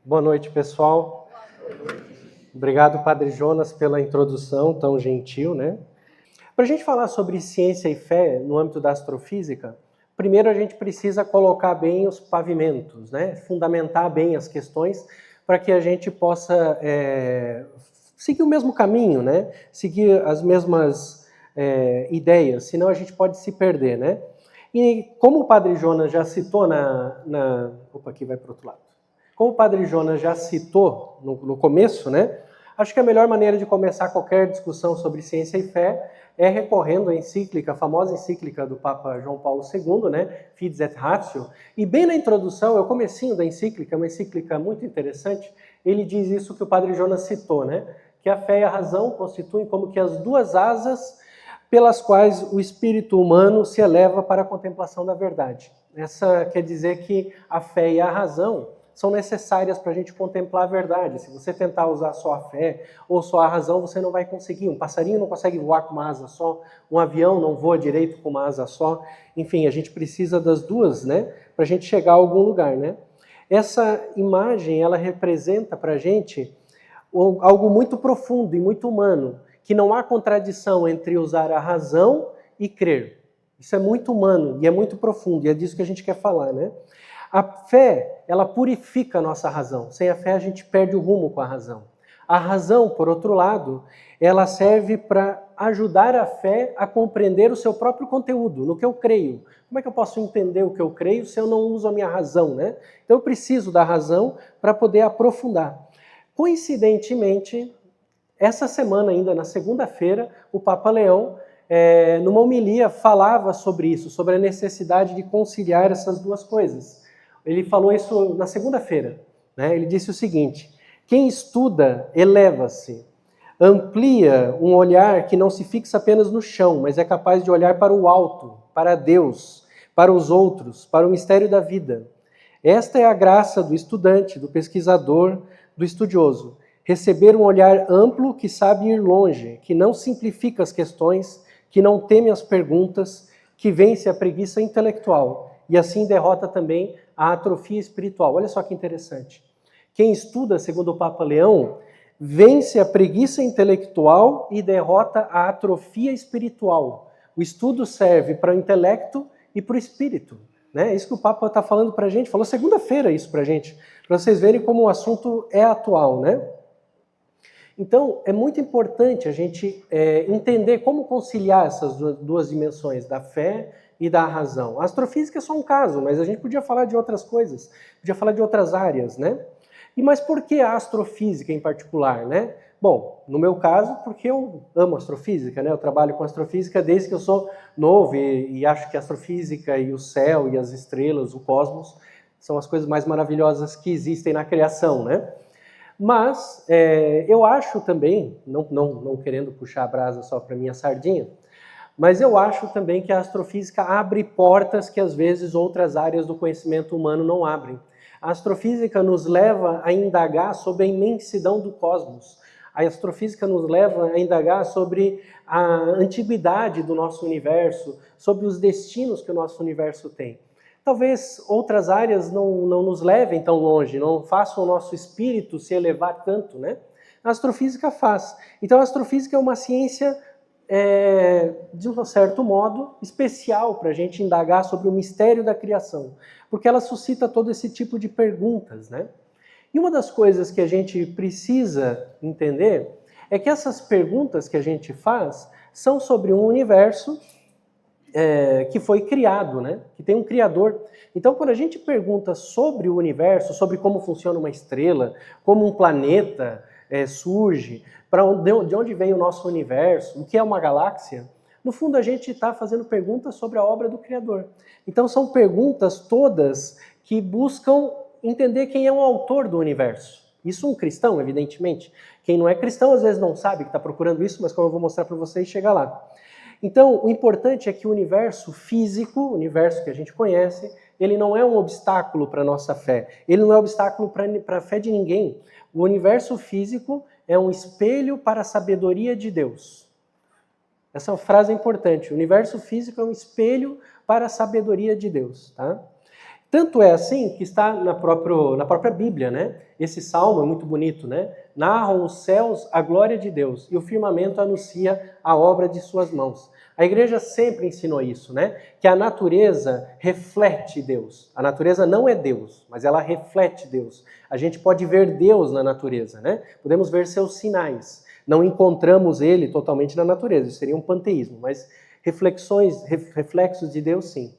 Boa noite, pessoal. Obrigado, Padre Jonas, pela introdução tão gentil, né? Para a gente falar sobre ciência e fé no âmbito da astrofísica, primeiro a gente precisa colocar bem os pavimentos, né? Fundamentar bem as questões para que a gente possa seguir o mesmo caminho, né? Seguir as mesmas ideias, senão a gente pode se perder, né? E como o Padre Jonas já citou Opa, aqui vai para o outro lado. Como o Padre Jonas já citou no começo, né? Acho que a melhor maneira de começar qualquer discussão sobre ciência e fé é recorrendo à encíclica, a famosa encíclica do Papa João Paulo II, né? Fides et Ratio. E bem na introdução, é o comecinho da encíclica, uma encíclica muito interessante, ele diz isso que o Padre Jonas citou, né? Que a fé e a razão constituem como que as duas asas pelas quais o espírito humano se eleva para a contemplação da verdade. Essa quer dizer que a fé e a razão são necessárias para a gente contemplar a verdade. Se você tentar usar só a fé ou só a razão, você não vai conseguir. Um passarinho não consegue voar com uma asa só, um avião não voa direito com uma asa só. Enfim, a gente precisa das duas, né, para a gente chegar a algum lugar, né? Essa imagem, ela representa para a gente algo muito profundo e muito humano, que não há contradição entre usar a razão e crer. Isso é muito humano e é muito profundo, e é disso que a gente quer falar, né? A fé, ela purifica a nossa razão. Sem a fé, a gente perde o rumo com a razão. A razão, por outro lado, ela serve para ajudar a fé a compreender o seu próprio conteúdo, no que eu creio. Como é que eu posso entender o que eu creio se eu não uso a minha razão, né? Então, eu preciso da razão para poder aprofundar. Coincidentemente, essa semana ainda, na segunda-feira, o Papa Leão, numa homilia, falava sobre isso, sobre a necessidade de conciliar essas duas coisas. Ele falou isso na segunda-feira, né? Ele disse o seguinte: quem estuda eleva-se, amplia um olhar que não se fixa apenas no chão, mas é capaz de olhar para o alto, para Deus, para os outros, para o mistério da vida. Esta é a graça do estudante, do pesquisador, do estudioso. Receber um olhar amplo que sabe ir longe, que não simplifica as questões, que não teme as perguntas, que vence a preguiça intelectual e assim derrota também a atrofia espiritual. Olha só que interessante. Quem estuda, segundo o Papa Leão, vence a preguiça intelectual e derrota a atrofia espiritual. O estudo serve para o intelecto e para o espírito. Né? Isso que o Papa está falando para a gente, falou segunda-feira isso para a gente, para vocês verem como o assunto é atual, né? Então, é muito importante a gente entender como conciliar essas duas dimensões, da fé e da razão. A astrofísica é só um caso, mas a gente podia falar de outras coisas, podia falar de outras áreas, né? Mas por que a astrofísica em particular, né? Bom, no meu caso, porque eu amo astrofísica, né? Eu trabalho com astrofísica desde que eu sou novo e acho que a astrofísica e o céu e as estrelas, o cosmos, são as coisas mais maravilhosas que existem na criação, né? Mas eu acho também, não querendo puxar a brasa só para minha sardinha, mas eu acho também que a astrofísica abre portas que às vezes outras áreas do conhecimento humano não abrem. A astrofísica nos leva a indagar sobre a imensidão do cosmos. A astrofísica nos leva a indagar sobre a antiguidade do nosso universo, sobre os destinos que o nosso universo tem. Talvez outras áreas não nos levem tão longe, não façam o nosso espírito se elevar tanto, né? A astrofísica faz. Então a astrofísica é uma ciência, de um certo modo, especial para a gente indagar sobre o mistério da criação, porque ela suscita todo esse tipo de perguntas, né? E uma das coisas que a gente precisa entender é que essas perguntas que a gente faz são sobre um universo que foi criado, né? Que tem um criador. Então, quando a gente pergunta sobre o universo, sobre como funciona uma estrela, como um planeta surge, de onde vem o nosso universo, o que é uma galáxia, no fundo a gente está fazendo perguntas sobre a obra do Criador. Então, são perguntas todas que buscam entender quem é o autor do universo. Isso um cristão, evidentemente. Quem não é cristão, às vezes não sabe que está procurando isso, mas como eu vou mostrar para vocês, chega lá. Então, o importante é que o universo físico, o universo que a gente conhece, ele não é um obstáculo para a nossa fé. Ele não é obstáculo para a fé de ninguém. O universo físico é um espelho para a sabedoria de Deus. Essa frase é importante. O universo físico é um espelho para a sabedoria de Deus. Tá? Tanto é assim que está na própria Bíblia, né? Esse salmo é muito bonito, né? Narram os céus a glória de Deus e o firmamento anuncia a obra de suas mãos. A igreja sempre ensinou isso, né? Que a natureza reflete Deus. A natureza não é Deus, mas ela reflete Deus. A gente pode ver Deus na natureza, né? Podemos ver seus sinais. Não encontramos ele totalmente na natureza, isso seria um panteísmo, mas reflexos de Deus, sim.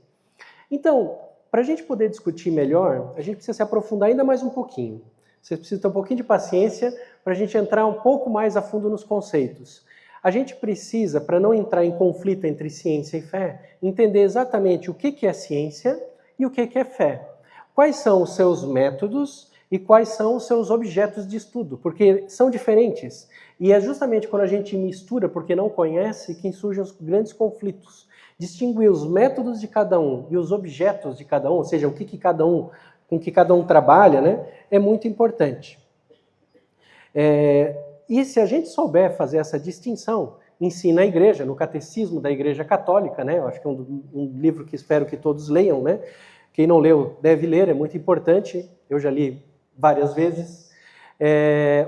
Então, para a gente poder discutir melhor, a gente precisa se aprofundar ainda mais um pouquinho. Você precisa ter um pouquinho de paciência para a gente entrar um pouco mais a fundo nos conceitos. A gente precisa, para não entrar em conflito entre ciência e fé, entender exatamente o que é ciência e o que é fé. Quais são os seus métodos e quais são os seus objetos de estudo, porque são diferentes. E é justamente quando a gente mistura, porque não conhece, que surgem os grandes conflitos. Distinguir os métodos de cada um e os objetos de cada um, ou seja, com que cada um trabalha, né, é muito importante. E se a gente souber fazer essa distinção, ensina a igreja, no catecismo da Igreja Católica, né, eu acho que é um livro que espero que todos leiam, né, quem não leu deve ler, é muito importante, eu já li várias vezes.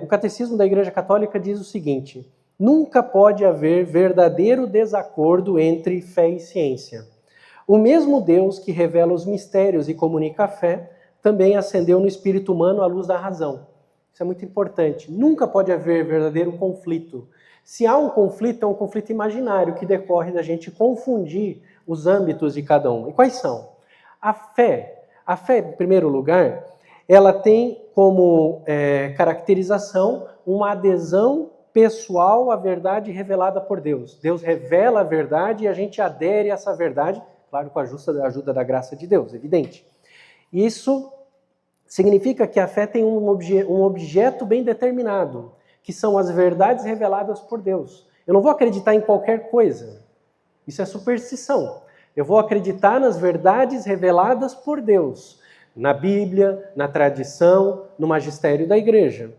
O catecismo da Igreja Católica diz o seguinte: nunca pode haver verdadeiro desacordo entre fé e ciência. O mesmo Deus que revela os mistérios e comunica a fé, também acendeu no espírito humano a luz da razão. Isso é muito importante. Nunca pode haver verdadeiro conflito. Se há um conflito, é um conflito imaginário que decorre da gente confundir os âmbitos de cada um. E quais são? A fé, em primeiro lugar, ela tem como caracterização uma adesão pessoal à verdade revelada por Deus. Deus revela a verdade e a gente adere a essa verdade, claro, com a ajuda da graça de Deus, evidente. Isso significa que a fé tem um objeto bem determinado, que são as verdades reveladas por Deus. Eu não vou acreditar em qualquer coisa. Isso é superstição. Eu vou acreditar nas verdades reveladas por Deus, na Bíblia, na tradição, no magistério da igreja.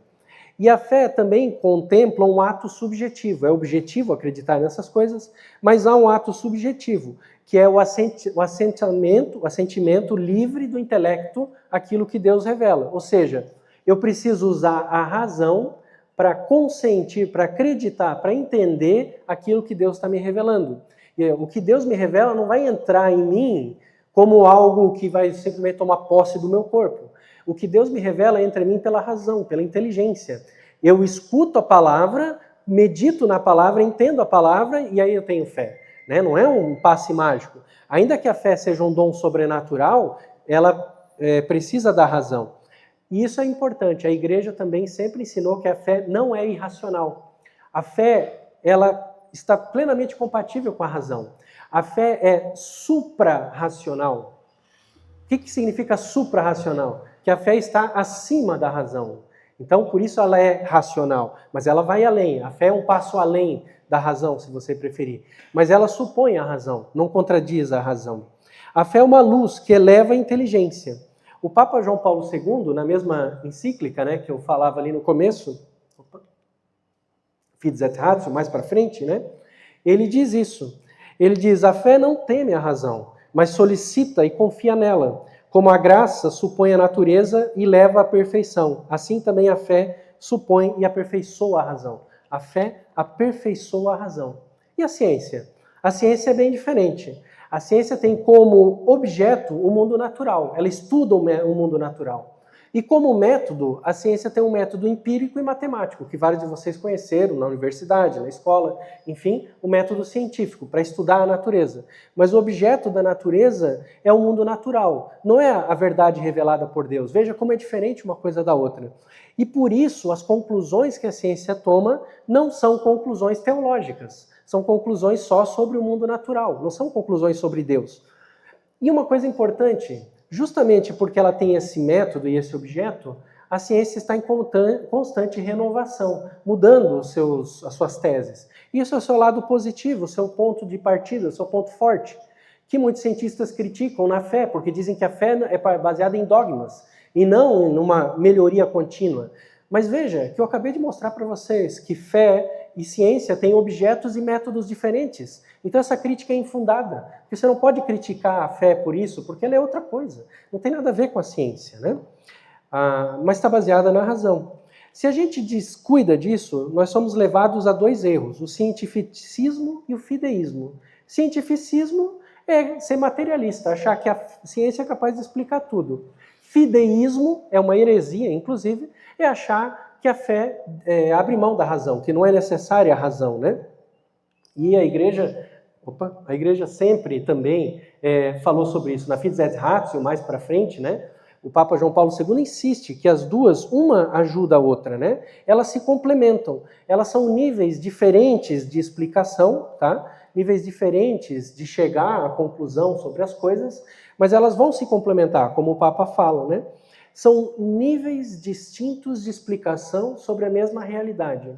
E a fé também contempla um ato subjetivo. É objetivo acreditar nessas coisas, mas há um ato subjetivo, que é o assentimento livre do intelecto àquilo que Deus revela. Ou seja, eu preciso usar a razão para consentir, para acreditar, para entender aquilo que Deus está me revelando. E o que Deus me revela não vai entrar em mim como algo que vai simplesmente tomar posse do meu corpo. O que Deus me revela entra em mim pela razão, pela inteligência. Eu escuto a palavra, medito na palavra, entendo a palavra e aí eu tenho fé. Né? Não é um passe mágico. Ainda que a fé seja um dom sobrenatural, ela precisa da razão. E isso é importante. A igreja também sempre ensinou que a fé não é irracional. A fé, ela está plenamente compatível com a razão. A fé é supra-racional. O que significa supra-racional? Que a fé está acima da razão. Então, por isso ela é racional, mas ela vai além. A fé é um passo além da razão, se você preferir. Mas ela supõe a razão, não contradiz a razão. A fé é uma luz que eleva a inteligência. O Papa João Paulo II, na mesma encíclica, né, que eu falava ali no começo, Fides et Ratio, mais para frente, né, ele diz isso. Ele diz: a fé não teme a razão, mas solicita e confia nela. Como a graça supõe a natureza e leva à perfeição, assim também a fé supõe e aperfeiçoa a razão. A fé aperfeiçoa a razão. E a ciência? A ciência é bem diferente. A ciência tem como objeto o mundo natural. Ela estuda o mundo natural. E como método, a ciência tem um método empírico e matemático, que vários de vocês conheceram na universidade, na escola, enfim, o método científico, para estudar a natureza. Mas o objeto da natureza é o mundo natural, não é a verdade revelada por Deus. Veja como é diferente uma coisa da outra. E por isso, as conclusões que a ciência toma não são conclusões teológicas, são conclusões só sobre o mundo natural, não são conclusões sobre Deus. E uma coisa importante, justamente porque ela tem esse método e esse objeto, a ciência está em constante renovação, mudando as suas teses. Isso é o seu lado positivo, o seu ponto de partida, o seu ponto forte, que muitos cientistas criticam na fé, porque dizem que a fé é baseada em dogmas e não numa melhoria contínua. Mas veja, que eu acabei de mostrar para vocês que fé e ciência têm objetos e métodos diferentes. Então essa crítica é infundada. Porque você não pode criticar a fé por isso, porque ela é outra coisa. Não tem nada a ver com a ciência, né? Mas está baseada na razão. Se a gente descuida disso, nós somos levados a dois erros, o cientificismo e o fideísmo. Cientificismo é ser materialista, achar que a ciência é capaz de explicar tudo. Fideísmo é uma heresia, inclusive, é achar que a fé abre mão da razão, que não é necessária a razão, né? E a igreja sempre também falou sobre isso. Na Fides Ratio, mais para frente, né? O Papa João Paulo II insiste que as duas, uma ajuda a outra, né? Elas se complementam. Elas são níveis diferentes de explicação, tá? Níveis diferentes de chegar à conclusão sobre as coisas, mas elas vão se complementar, como o Papa fala, né? São níveis distintos de explicação sobre a mesma realidade.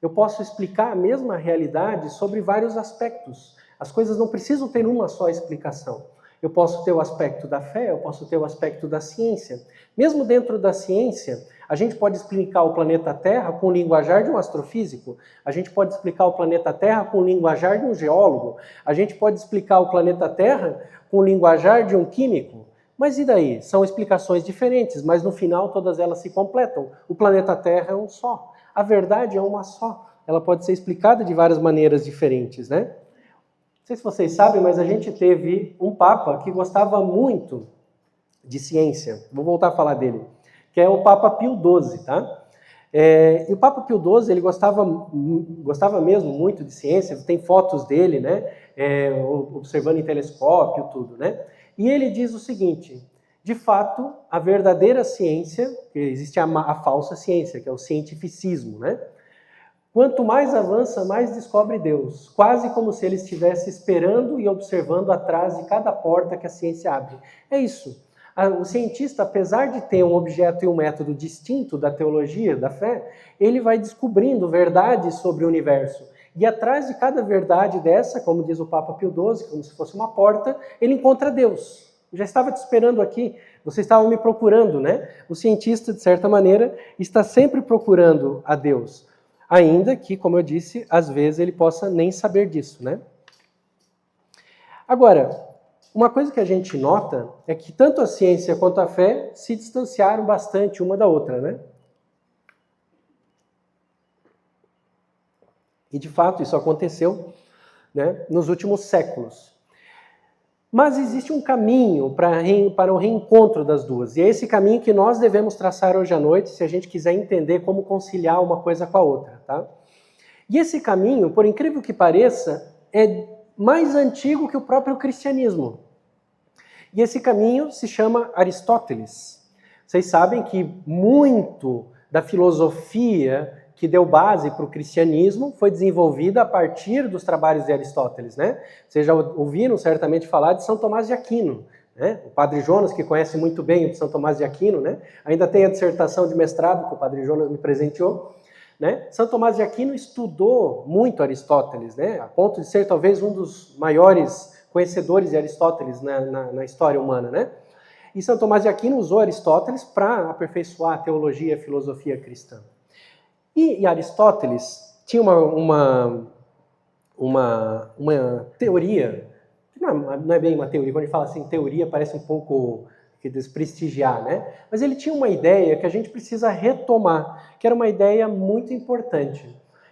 Eu posso explicar a mesma realidade sobre vários aspectos. As coisas não precisam ter uma só explicação. Eu posso ter o aspecto da fé, eu posso ter o aspecto da ciência. Mesmo dentro da ciência, a gente pode explicar o planeta Terra com o linguajar de um astrofísico, a gente pode explicar o planeta Terra com o linguajar de um geólogo, a gente pode explicar o planeta Terra com o linguajar de um químico. Mas e daí? São explicações diferentes, mas no final todas elas se completam. O planeta Terra é um só. A verdade é uma só. Ela pode ser explicada de várias maneiras diferentes, né? Não sei se vocês sabem, mas a gente teve um Papa que gostava muito de ciência. Vou voltar a falar dele. Que é o Papa Pio XII, tá? E o Papa Pio XII, ele gostava mesmo muito de ciência. Tem fotos dele, né? Observando em telescópio, tudo, né? E ele diz o seguinte: de fato, a verdadeira ciência, que existe a falsa ciência, que é o cientificismo, né? Quanto mais avança, mais descobre Deus, quase como se ele estivesse esperando e observando atrás de cada porta que a ciência abre. É isso. O cientista, apesar de ter um objeto e um método distinto da teologia, da fé, ele vai descobrindo verdades sobre o universo. E atrás de cada verdade dessa, como diz o Papa Pio XII, como se fosse uma porta, ele encontra Deus. Eu já estava te esperando aqui, vocês estavam me procurando, né? O cientista, de certa maneira, está sempre procurando a Deus. Ainda que, como eu disse, às vezes ele possa nem saber disso, né? Agora, uma coisa que a gente nota é que tanto a ciência quanto a fé se distanciaram bastante uma da outra, né? E, de fato, isso aconteceu, né, nos últimos séculos. Mas existe um caminho para o reencontro das duas. E é esse caminho que nós devemos traçar hoje à noite, se a gente quiser entender como conciliar uma coisa com a outra, tá? E esse caminho, por incrível que pareça, é mais antigo que o próprio cristianismo. E esse caminho se chama Aristóteles. Vocês sabem que muito da filosofia que deu base para o cristianismo foi desenvolvida a partir dos trabalhos de Aristóteles, né? Vocês já ouviram certamente falar de São Tomás de Aquino, né? O Padre Jonas, que conhece muito bem o São Tomás de Aquino, né? Ainda tem a dissertação de mestrado que o Padre Jonas me presenteou, né? São Tomás de Aquino estudou muito Aristóteles, né? A ponto de ser talvez um dos maiores conhecedores de Aristóteles na história humana, né? E São Tomás de Aquino usou Aristóteles para aperfeiçoar a teologia e a filosofia cristã. E Aristóteles tinha uma teoria, não é bem uma teoria, quando a gente fala assim, teoria parece um pouco que desprestigiar, né? Mas ele tinha uma ideia que a gente precisa retomar, que era uma ideia muito importante,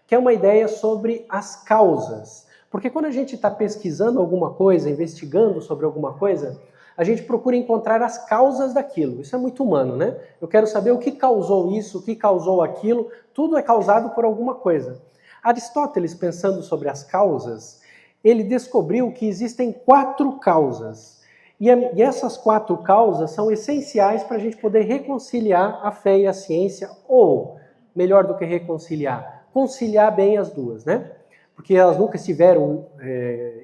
que é uma ideia sobre as causas. Porque quando a gente está pesquisando alguma coisa, investigando sobre alguma coisa, a gente procura encontrar as causas daquilo. Isso é muito humano, né? Eu quero saber o que causou isso, o que causou aquilo. Tudo é causado por alguma coisa. Aristóteles, pensando sobre as causas, ele descobriu que existem 4 causas. E essas 4 causas são essenciais para a gente poder reconciliar a fé e a ciência, ou, melhor do que reconciliar, conciliar bem as duas, né? Porque elas nunca estiveram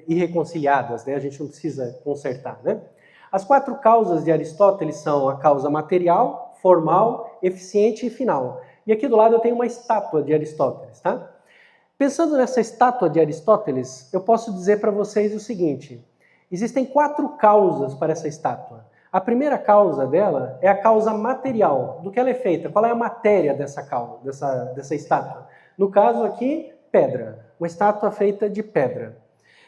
irreconciliadas, né? A gente não precisa consertar, né? As 4 causas de Aristóteles são a causa material, formal, eficiente e final. E aqui do lado eu tenho uma estátua de Aristóteles, tá? Pensando nessa estátua de Aristóteles, eu posso dizer para vocês o seguinte: existem 4 causas para essa estátua. A primeira causa dela é a causa material, do que ela é feita, qual é a matéria dessa estátua. No caso aqui, pedra, uma estátua feita de pedra.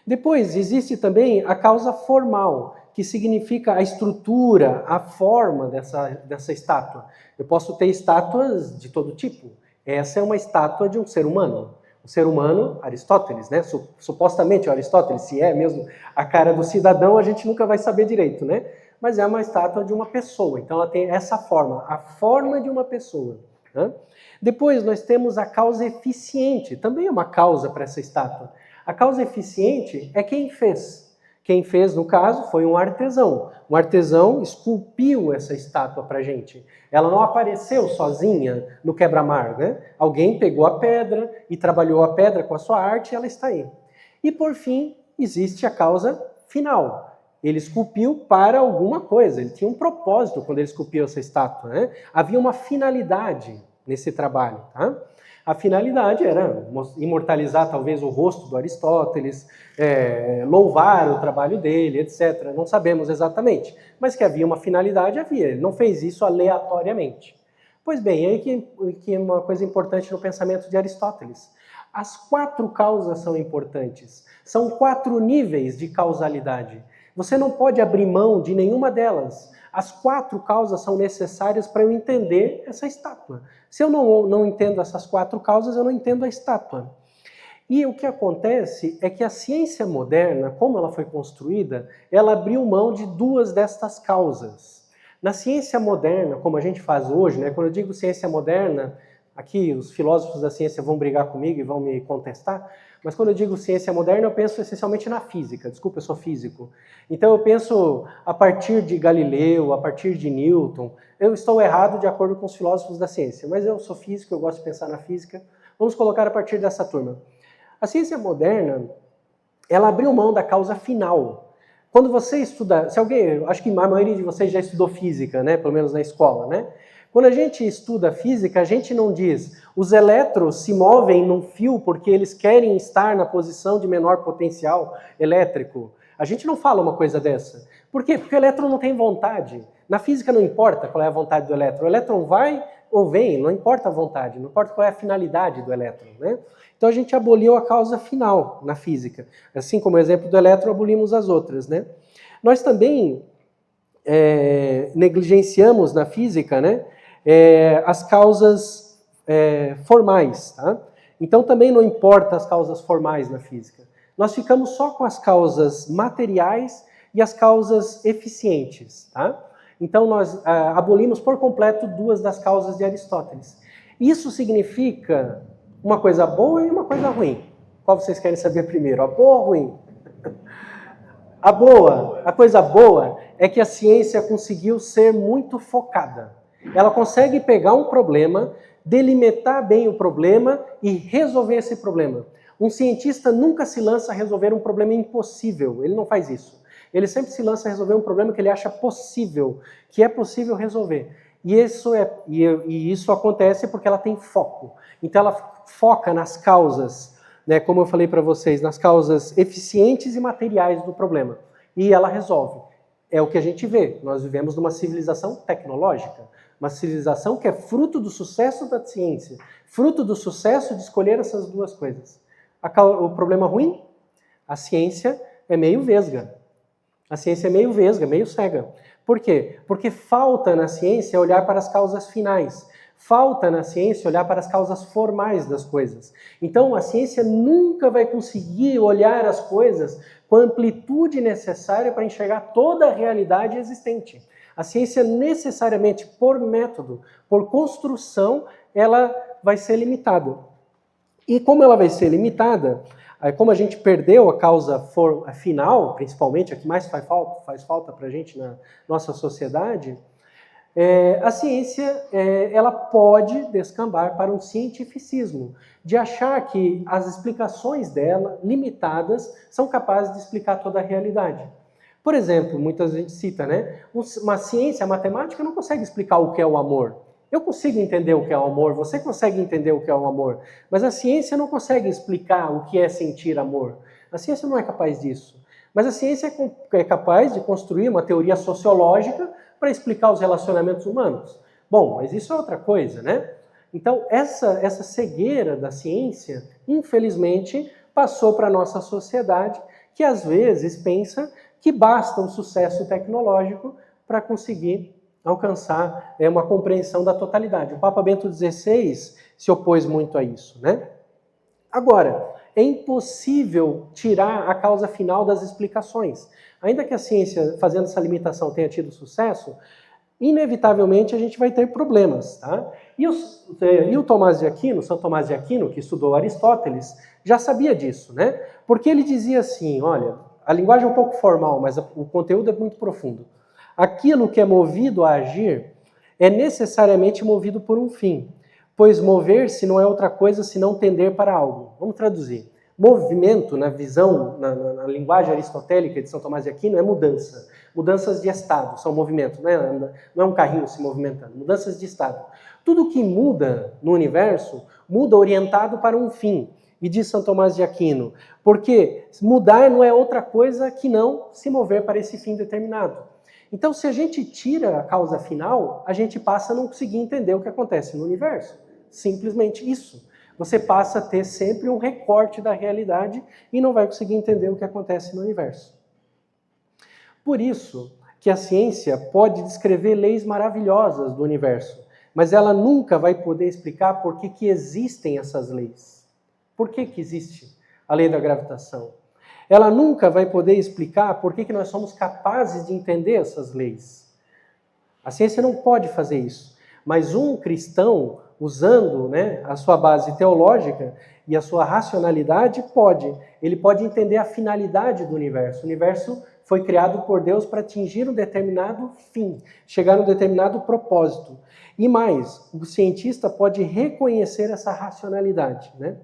Depois, existe também a causa formal, que significa a estrutura, a forma dessa estátua. Eu posso ter estátuas de todo tipo. Essa é uma estátua de um ser humano. O ser humano, Aristóteles, né? Supostamente Aristóteles, se é mesmo a cara do cidadão, a gente nunca vai saber direito, né? Mas é uma estátua de uma pessoa. Então ela tem essa forma, a forma de uma pessoa. Né? Depois nós temos a causa eficiente, também é uma causa para essa estátua. A causa eficiente é quem fez. Quem fez, no caso, foi um artesão. Um artesão esculpiu essa estátua para a gente. Ela não apareceu sozinha no quebra-mar, né? Alguém pegou a pedra e trabalhou a pedra com a sua arte e ela está aí. E, por fim, existe a causa final. Ele esculpiu para alguma coisa. Ele tinha um propósito quando ele esculpiu essa estátua, né? Havia uma finalidade nesse trabalho, tá? A finalidade era imortalizar talvez o rosto do Aristóteles, louvar o trabalho dele, etc. Não sabemos exatamente, mas que havia uma finalidade, havia. Ele não fez isso aleatoriamente. Pois bem, aí que é uma coisa importante no pensamento de Aristóteles. As 4 causas são importantes. São 4 níveis de causalidade. Você não pode abrir mão de nenhuma delas. As 4 causas são necessárias para eu entender essa estátua. Se eu não entendo essas 4 causas, eu não entendo a estátua. E o que acontece é que a ciência moderna, como ela foi construída, ela abriu mão de 2 destas causas. Na ciência moderna, como a gente faz hoje, né, quando eu digo ciência moderna, aqui os filósofos da ciência vão brigar comigo e vão me contestar, mas quando eu digo ciência moderna, eu penso essencialmente na física. Desculpa, eu sou físico. Então eu penso a partir de Galileu, a partir de Newton. Eu estou errado de acordo com os filósofos da ciência, mas eu sou físico, eu gosto de pensar na física. Vamos colocar a partir dessa turma. A ciência moderna, ela abriu mão da causa final. Quando você estuda, se alguém, acho que a maioria de vocês já estudou física, né? Pelo menos na escola, né? Quando a gente estuda física, a gente não diz os elétrons se movem num fio porque eles querem estar na posição de menor potencial elétrico. A gente não fala uma coisa dessa. Por quê? Porque o elétron não tem vontade. Na física não importa qual é a vontade do elétron. O elétron vai ou vem, não importa a vontade, não importa qual é a finalidade do elétron, né? Então a gente aboliu a causa final na física. Assim como o exemplo do elétron, abolimos as outras, né? Nós também negligenciamos na física, né? As causas formais, tá? Então também não importa as causas formais na física. Nós ficamos só com as causas materiais e as causas eficientes, tá? Então nós abolimos por completo 2 das causas de Aristóteles. Isso significa uma coisa boa e uma coisa ruim. Qual vocês querem saber primeiro, a boa ou a ruim? A coisa boa é que a ciência conseguiu ser muito focada. Ela consegue pegar um problema, delimitar bem o problema e resolver esse problema. Um cientista nunca se lança a resolver um problema impossível, ele não faz isso. Ele sempre se lança a resolver um problema que ele acha possível, que é possível resolver. E isso acontece porque ela tem foco. Então ela foca nas causas, né, como eu falei para vocês, nas causas eficientes e materiais do problema. E ela resolve. É o que a gente vê. Nós vivemos numa civilização tecnológica. Uma civilização que é fruto do sucesso da ciência, fruto do sucesso de escolher essas 2 coisas. O problema ruim? A ciência é meio vesga. A ciência é meio vesga, meio cega. Por quê? Porque falta na ciência olhar para as causas finais. Falta na ciência olhar para as causas formais das coisas. Então a ciência nunca vai conseguir olhar as coisas com a amplitude necessária para enxergar toda a realidade existente. A ciência necessariamente, por método, por construção, ela vai ser limitada. E como ela vai ser limitada, como a gente perdeu a causa final, principalmente, a que mais faz falta para a gente na nossa sociedade, a ciência ela pode descambar para um cientificismo, de achar que as explicações dela, limitadas, são capazes de explicar toda a realidade. Por exemplo, muitas vezes cita, né? Uma ciência, a matemática, não consegue explicar o que é o amor. Eu consigo entender o que é o amor, você consegue entender o que é o amor, mas a ciência não consegue explicar o que é sentir amor. A ciência não é capaz disso. Mas a ciência é capaz de construir uma teoria sociológica para explicar os relacionamentos humanos. Bom, mas isso é outra coisa, né? Então, essa cegueira da ciência, infelizmente, passou para a nossa sociedade, que às vezes pensa que basta um sucesso tecnológico para conseguir alcançar uma compreensão da totalidade. O Papa Bento XVI se opôs muito a isso, né? Agora, é impossível tirar a causa final das explicações. Ainda que a ciência, fazendo essa limitação, tenha tido sucesso, inevitavelmente a gente vai ter problemas, tá? E o Tomás de Aquino, São Tomás de Aquino, que estudou Aristóteles, já sabia disso, né? Porque ele dizia assim, olha, a linguagem é um pouco formal, mas o conteúdo é muito profundo. Aquilo que é movido a agir é necessariamente movido por um fim, pois mover-se não é outra coisa senão tender para algo. Vamos traduzir. Movimento, na visão, na linguagem aristotélica de São Tomás de Aquino, é mudança. Mudanças de estado, são movimentos, não é um carrinho se movimentando, mudanças de estado. Tudo que muda no universo, muda orientado para um fim. E diz São Tomás de Aquino, porque mudar não é outra coisa que não se mover para esse fim determinado. Então, se a gente tira a causa final, a gente passa a não conseguir entender o que acontece no universo. Simplesmente isso. Você passa a ter sempre um recorte da realidade e não vai conseguir entender o que acontece no universo. Por isso que a ciência pode descrever leis maravilhosas do universo, mas ela nunca vai poder explicar por que existem essas leis. Por que existe a lei da gravitação? Ela nunca vai poder explicar por que nós somos capazes de entender essas leis. A ciência não pode fazer isso, mas um cristão, usando a sua base teológica e a sua racionalidade, pode. Ele pode entender a finalidade do universo. O universo foi criado por Deus para atingir um determinado fim, chegar a um determinado propósito. E mais, o cientista pode reconhecer essa racionalidade, né?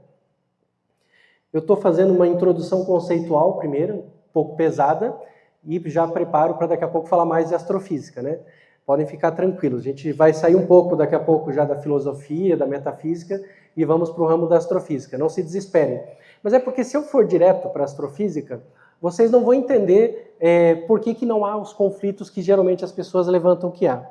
Eu estou fazendo uma introdução conceitual primeiro, um pouco pesada, e já preparo para daqui a pouco falar mais de astrofísica, né? Podem ficar tranquilos, a gente vai sair um pouco daqui a pouco já da filosofia, da metafísica, e vamos para o ramo da astrofísica. Não se desesperem. Mas é porque se eu for direto para a astrofísica, vocês não vão entender por que não há os conflitos que geralmente as pessoas levantam que há.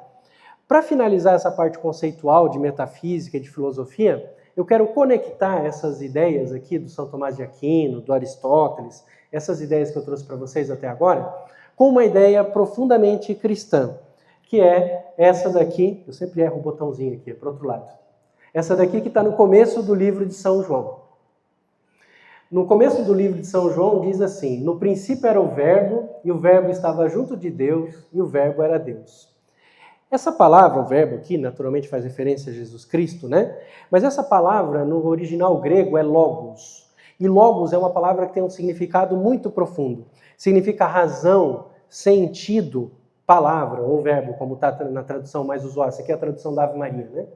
Para finalizar essa parte conceitual de metafísica e de filosofia, eu quero conectar essas ideias aqui do São Tomás de Aquino, do Aristóteles, essas ideias que eu trouxe para vocês até agora, com uma ideia profundamente cristã, que é essa daqui, eu sempre erro o botãozinho aqui, para o outro lado. Essa daqui que está no começo do livro de São João. No começo do livro de São João diz assim, no princípio era o Verbo, e o Verbo estava junto de Deus, e o Verbo era Deus. Essa palavra, o verbo aqui, naturalmente faz referência a Jesus Cristo, né? Mas essa palavra, no original grego, é logos. E logos é uma palavra que tem um significado muito profundo. Significa razão, sentido, palavra, ou verbo, como está na tradução mais usual. Essa aqui é a tradução da Ave Maria, né?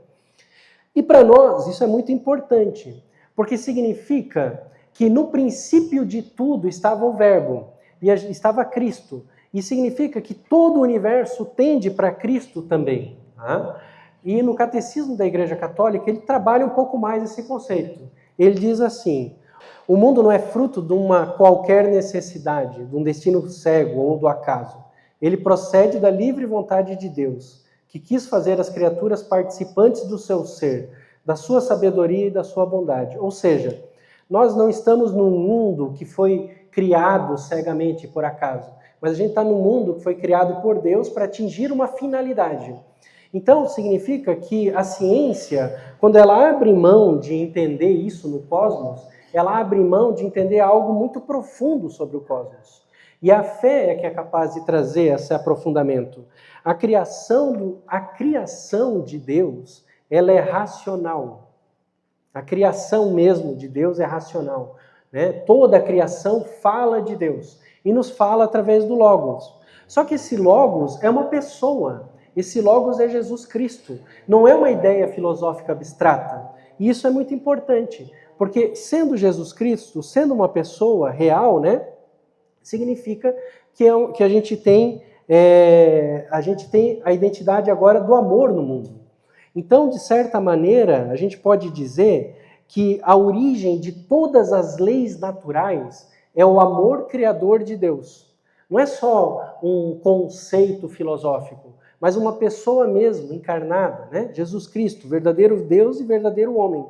E para nós, isso é muito importante, porque significa que no princípio de tudo estava o verbo, e estava Cristo. E significa que todo o universo tende para Cristo também. Tá? E no Catecismo da Igreja Católica, ele trabalha um pouco mais esse conceito. Ele diz assim, o mundo não é fruto de uma qualquer necessidade, de um destino cego ou do acaso. Ele procede da livre vontade de Deus, que quis fazer as criaturas participantes do seu ser, da sua sabedoria e da sua bondade. Ou seja, nós não estamos num mundo que foi criado cegamente por acaso, mas a gente está num mundo que foi criado por Deus para atingir uma finalidade. Então, significa que a ciência, quando ela abre mão de entender isso no cosmos, ela abre mão de entender algo muito profundo sobre o cosmos. E a fé é que é capaz de trazer esse aprofundamento. A criação de Deus, ela é racional. A criação mesmo de Deus é racional. Né? Toda a criação fala de Deus. E nos fala através do Logos. Só que esse Logos é uma pessoa. Esse Logos é Jesus Cristo. Não é uma ideia filosófica abstrata. E isso é muito importante. Porque sendo Jesus Cristo, sendo uma pessoa real, né? Significa que a gente tem a identidade agora do amor no mundo. Então, de certa maneira, a gente pode dizer que a origem de todas as leis naturais é o amor criador de Deus. Não é só um conceito filosófico, mas uma pessoa mesmo, encarnada, né? Jesus Cristo, verdadeiro Deus e verdadeiro homem.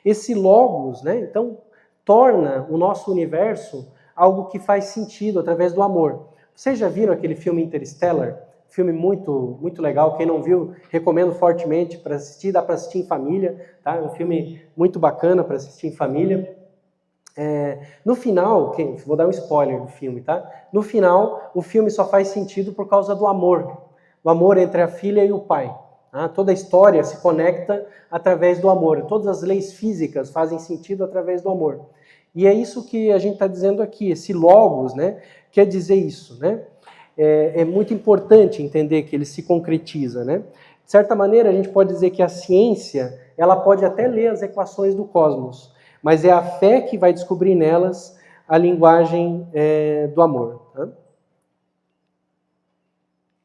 Esse Logos, né? Então, torna o nosso universo algo que faz sentido através do amor. Vocês já viram aquele filme Interstellar? Filme muito, muito legal. Quem não viu, recomendo fortemente para assistir. Dá para assistir em família, tá? É um filme muito bacana para assistir em família. No final, vou dar um spoiler do filme, tá? No final, o filme só faz sentido por causa do amor. O amor entre a filha e o pai. Tá? Toda a história se conecta através do amor. Todas as leis físicas fazem sentido através do amor. E é isso que a gente está dizendo aqui. Esse Logos, né, quer dizer isso, né? É muito importante entender que ele se concretiza, né? De certa maneira, a gente pode dizer que a ciência, ela pode até ler as equações do cosmos, mas é a fé que vai descobrir nelas a linguagem do amor. Tá?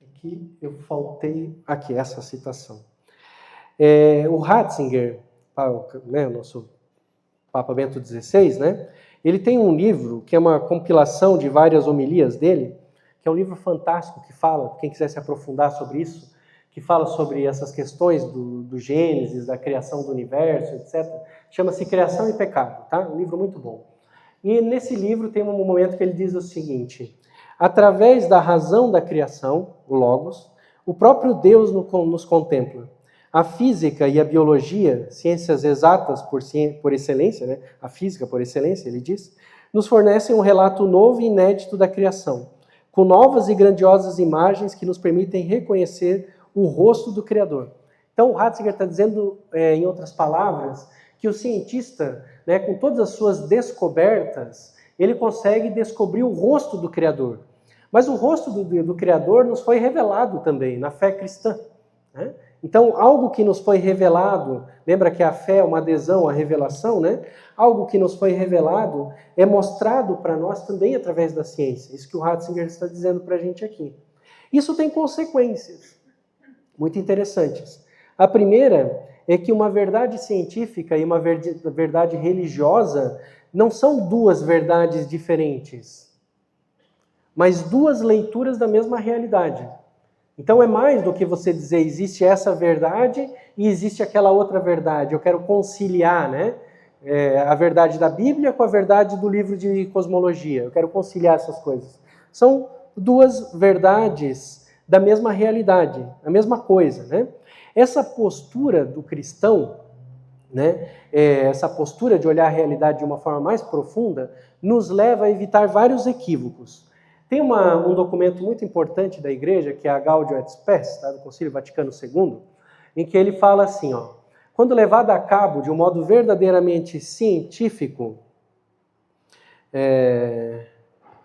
Aqui eu faltei... Aqui, essa citação. O Ratzinger, né, o nosso Papa Bento XVI, né, ele tem um livro que é uma compilação de várias homilias dele, que é um livro fantástico que fala, quem quiser se aprofundar sobre isso, que fala sobre essas questões do Gênesis, da criação do universo, etc. Chama-se Criação e Pecado, tá? Um livro muito bom. E nesse livro tem um momento que ele diz o seguinte: através da razão da criação, o Logos, o próprio Deus nos contempla. A física e a biologia, ciências exatas por excelência, né? A física por excelência, ele diz, nos fornecem um relato novo e inédito da criação, com novas e grandiosas imagens que nos permitem reconhecer o rosto do Criador. Então, o Ratzinger está dizendo, em outras palavras, que o cientista, né, com todas as suas descobertas, ele consegue descobrir o rosto do Criador. Mas o rosto do Criador nos foi revelado também na fé cristã, né? Então, algo que nos foi revelado, lembra que a fé é uma adesão à revelação, né? Algo que nos foi revelado é mostrado para nós também através da ciência. Isso que o Ratzinger está dizendo para a gente aqui. Isso tem consequências muito interessantes. A primeira é que uma verdade científica e uma verdade religiosa não são duas verdades diferentes, mas duas leituras da mesma realidade. Então é mais do que você dizer, existe essa verdade e existe aquela outra verdade. Eu quero conciliar, né, a verdade da Bíblia com a verdade do livro de cosmologia. Eu quero conciliar essas coisas. São duas verdades da mesma realidade, a mesma coisa, né? Essa postura do cristão, né, essa postura de olhar a realidade de uma forma mais profunda, nos leva a evitar vários equívocos. Tem um documento muito importante da igreja, que é a Gaudium et Spes, tá, do Concílio Vaticano II, em que ele fala assim, ó, quando levada a cabo de um modo verdadeiramente científico,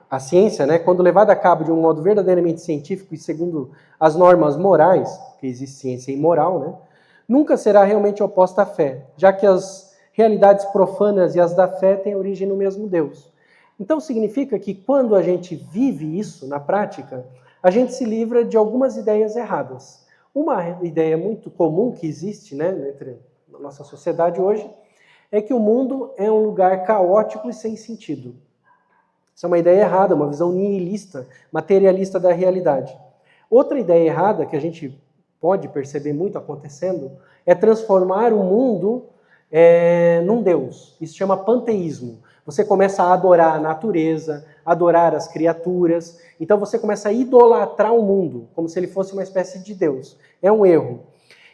a ciência, né, quando levada a cabo de um modo verdadeiramente científico e segundo as normas morais, que existe ciência imoral, né, nunca será realmente oposta à fé, já que as realidades profanas e as da fé têm origem no mesmo Deus. Então significa que quando a gente vive isso na prática, a gente se livra de algumas ideias erradas. Uma ideia muito comum que existe, né, na nossa sociedade hoje é que o mundo é um lugar caótico e sem sentido. Isso é uma ideia errada, uma visão nihilista, materialista da realidade. Outra ideia errada que a gente pode perceber muito acontecendo é transformar o mundo num Deus. Isso chama panteísmo. Você começa a adorar a natureza, adorar as criaturas. Então você começa a idolatrar o mundo, como se ele fosse uma espécie de Deus. É um erro.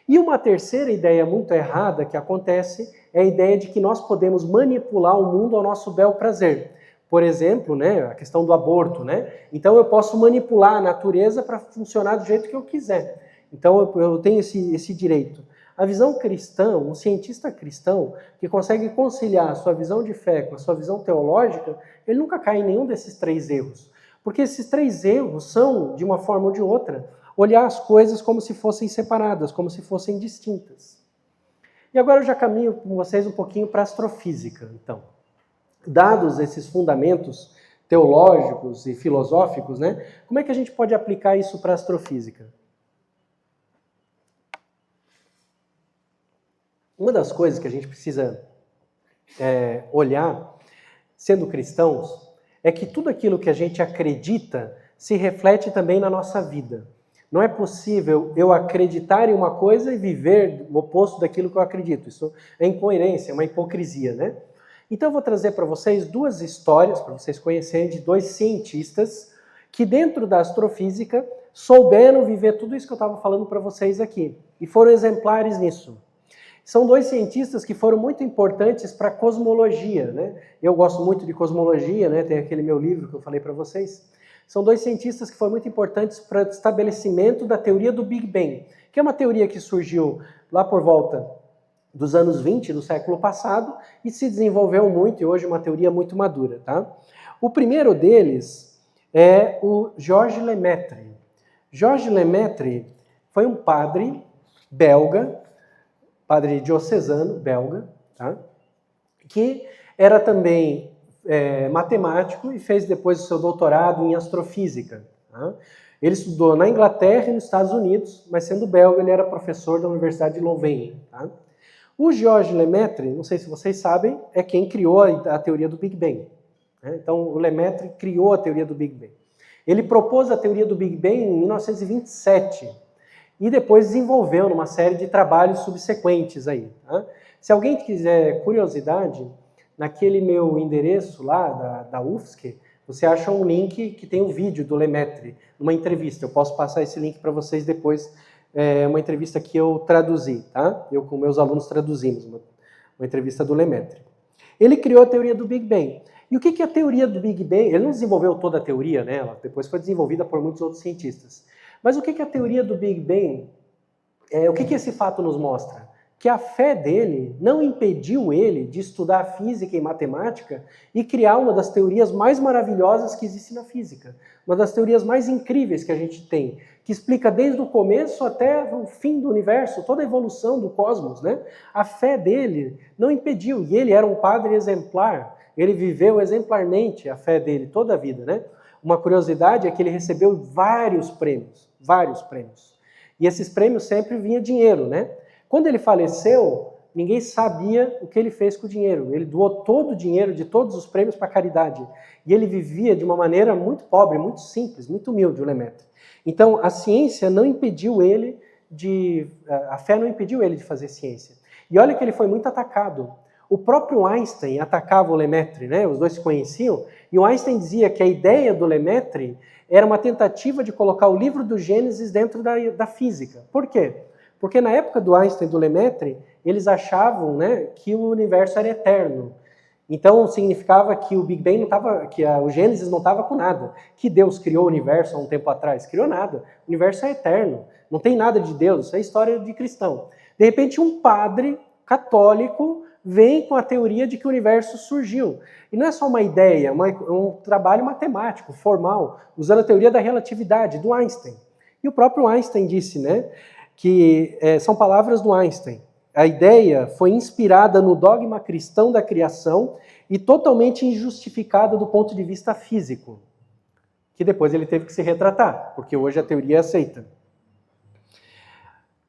E uma terceira ideia muito errada que acontece é a ideia de que nós podemos manipular o mundo ao nosso bel prazer. Por exemplo, né, a questão do aborto, né? Então eu posso manipular a natureza para funcionar do jeito que eu quiser. Então eu tenho esse direito. A visão cristã, um cientista cristão que consegue conciliar a sua visão de fé com a sua visão teológica, ele nunca cai em nenhum desses três erros. Porque esses três erros são, de uma forma ou de outra, olhar as coisas como se fossem separadas, como se fossem distintas. E agora eu já caminho com vocês um pouquinho para a astrofísica, então. Dados esses fundamentos teológicos e filosóficos, né, como é que a gente pode aplicar isso para a astrofísica? Uma das coisas que a gente precisa olhar, sendo cristãos, é que tudo aquilo que a gente acredita se reflete também na nossa vida. Não é possível eu acreditar em uma coisa e viver o oposto daquilo que eu acredito. Isso é incoerência, é uma hipocrisia, né? Então eu vou trazer para vocês duas histórias, para vocês conhecerem, de dois cientistas que dentro da astrofísica souberam viver tudo isso que eu estava falando para vocês aqui. E foram exemplares nisso. São dois cientistas que foram muito importantes para a cosmologia, né? Eu gosto muito de cosmologia, né? Tem aquele meu livro que eu falei para vocês. São dois cientistas que foram muito importantes para o estabelecimento da teoria do Big Bang, que é uma teoria que surgiu lá por volta dos anos 20 do século passado e se desenvolveu muito e hoje é uma teoria muito madura, tá? O primeiro deles é o Georges Lemaitre. Georges Lemaitre foi um padre belga, padre diocesano belga, tá? Que era também matemático e fez depois o seu doutorado em astrofísica. Tá? Ele estudou na Inglaterra e nos Estados Unidos, mas sendo belga ele era professor da Universidade de Louvain. Tá? O Georges Lemaitre, não sei se vocês sabem, é quem criou a teoria do Big Bang. Né? Então o Lemaitre criou a teoria do Big Bang. Ele propôs a teoria do Big Bang em 1927 e depois desenvolveu numa série de trabalhos subsequentes aí. Tá? Se alguém quiser curiosidade, naquele meu endereço lá da UFSC, você acha um link que tem um vídeo do Lemaitre, uma entrevista. Eu posso passar esse link para vocês depois, uma entrevista que eu traduzi, tá? Eu com meus alunos traduzimos uma entrevista do Lemaitre. Ele criou a teoria do Big Bang. E o que é a teoria do Big Bang? Ele não desenvolveu toda a teoria, né? Ela depois foi desenvolvida por muitos outros cientistas. Mas o que é a teoria do Big Bang? O que esse fato nos mostra? Que a fé dele não impediu ele de estudar física e matemática e criar uma das teorias mais maravilhosas que existe na física. Uma das teorias mais incríveis que a gente tem, que explica desde o começo até o fim do universo, toda a evolução do cosmos, né? A fé dele não impediu, e ele era um padre exemplar, ele viveu exemplarmente a fé dele toda a vida, né? Uma curiosidade é que ele recebeu vários prêmios. E esses prêmios sempre vinha dinheiro, né? Quando ele faleceu, ninguém sabia o que ele fez com o dinheiro. Ele doou todo o dinheiro de todos os prêmios para a caridade. E ele vivia de uma maneira muito pobre, muito simples, muito humilde, o Lemaitre. Então, a ciência não impediu ele a fé não impediu ele de fazer ciência. E olha que ele foi muito atacado. O próprio Einstein atacava o Lemaitre, né? Os dois se conheciam, e o Einstein dizia que a ideia do Lemaitre era uma tentativa de colocar o livro do Gênesis dentro da física. Por quê? Porque na época do Einstein e do Lemaitre, eles achavam, né, que o universo era eterno. Então significava que o Big Bang não estava, que o Gênesis não estava com nada. Que Deus criou o universo há um tempo atrás? Criou nada. O universo é eterno. Não tem nada de Deus. Isso é história de cristão. De repente, um padre católico vem com a teoria de que o universo surgiu. E não é só uma ideia, é um trabalho matemático, formal, usando a teoria da relatividade do Einstein. E o próprio Einstein disse, né, que são palavras do Einstein. A ideia foi inspirada no dogma cristão da criação e totalmente injustificada do ponto de vista físico, que depois ele teve que se retratar, porque hoje a teoria é aceita.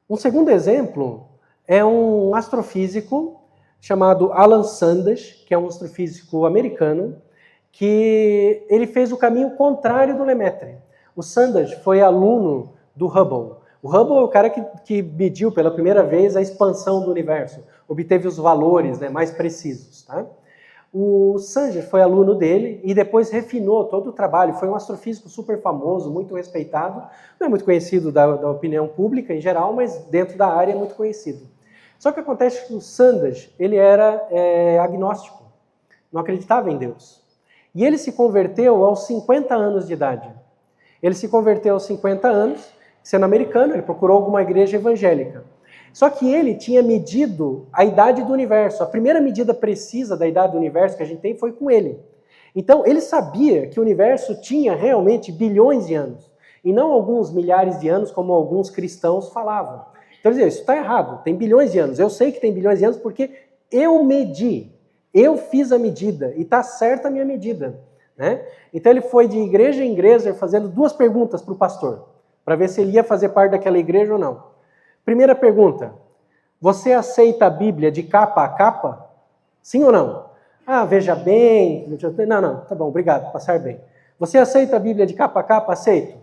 Um segundo exemplo é um astrofísico chamado Alan Sanders, que é um astrofísico americano, que ele fez o caminho contrário do Lemaitre. O Sanders foi aluno do Hubble. O Hubble é o cara que mediu pela primeira vez a expansão do universo, obteve os valores, né, mais precisos. Tá? O Sanders foi aluno dele e depois refinou todo o trabalho. Foi um astrofísico super famoso, muito respeitado. Não é muito conhecido da opinião pública em geral, mas dentro da área é muito conhecido. Só que acontece que o Sanders, ele era agnóstico, não acreditava em Deus. E ele se converteu aos 50 anos de idade. Ele se converteu aos 50 anos, sendo americano, ele procurou alguma igreja evangélica. Só que ele tinha medido a idade do universo. A primeira medida precisa da idade do universo que a gente tem foi com ele. Então, ele sabia que o universo tinha realmente bilhões de anos, e não alguns milhares de anos, como alguns cristãos falavam. Então, ele dizia, isso está errado, tem bilhões de anos. Eu sei que tem bilhões de anos porque eu medi, eu fiz a medida, e está certa a minha medida. Né? Então, ele foi de igreja em igreja fazendo duas perguntas para o pastor, para ver se ele ia fazer parte daquela igreja ou não. Primeira pergunta, você aceita a Bíblia de capa a capa? Sim ou não? Ah, veja bem. Não, tá bom, obrigado, passar bem. Você aceita a Bíblia de capa a capa? Aceito.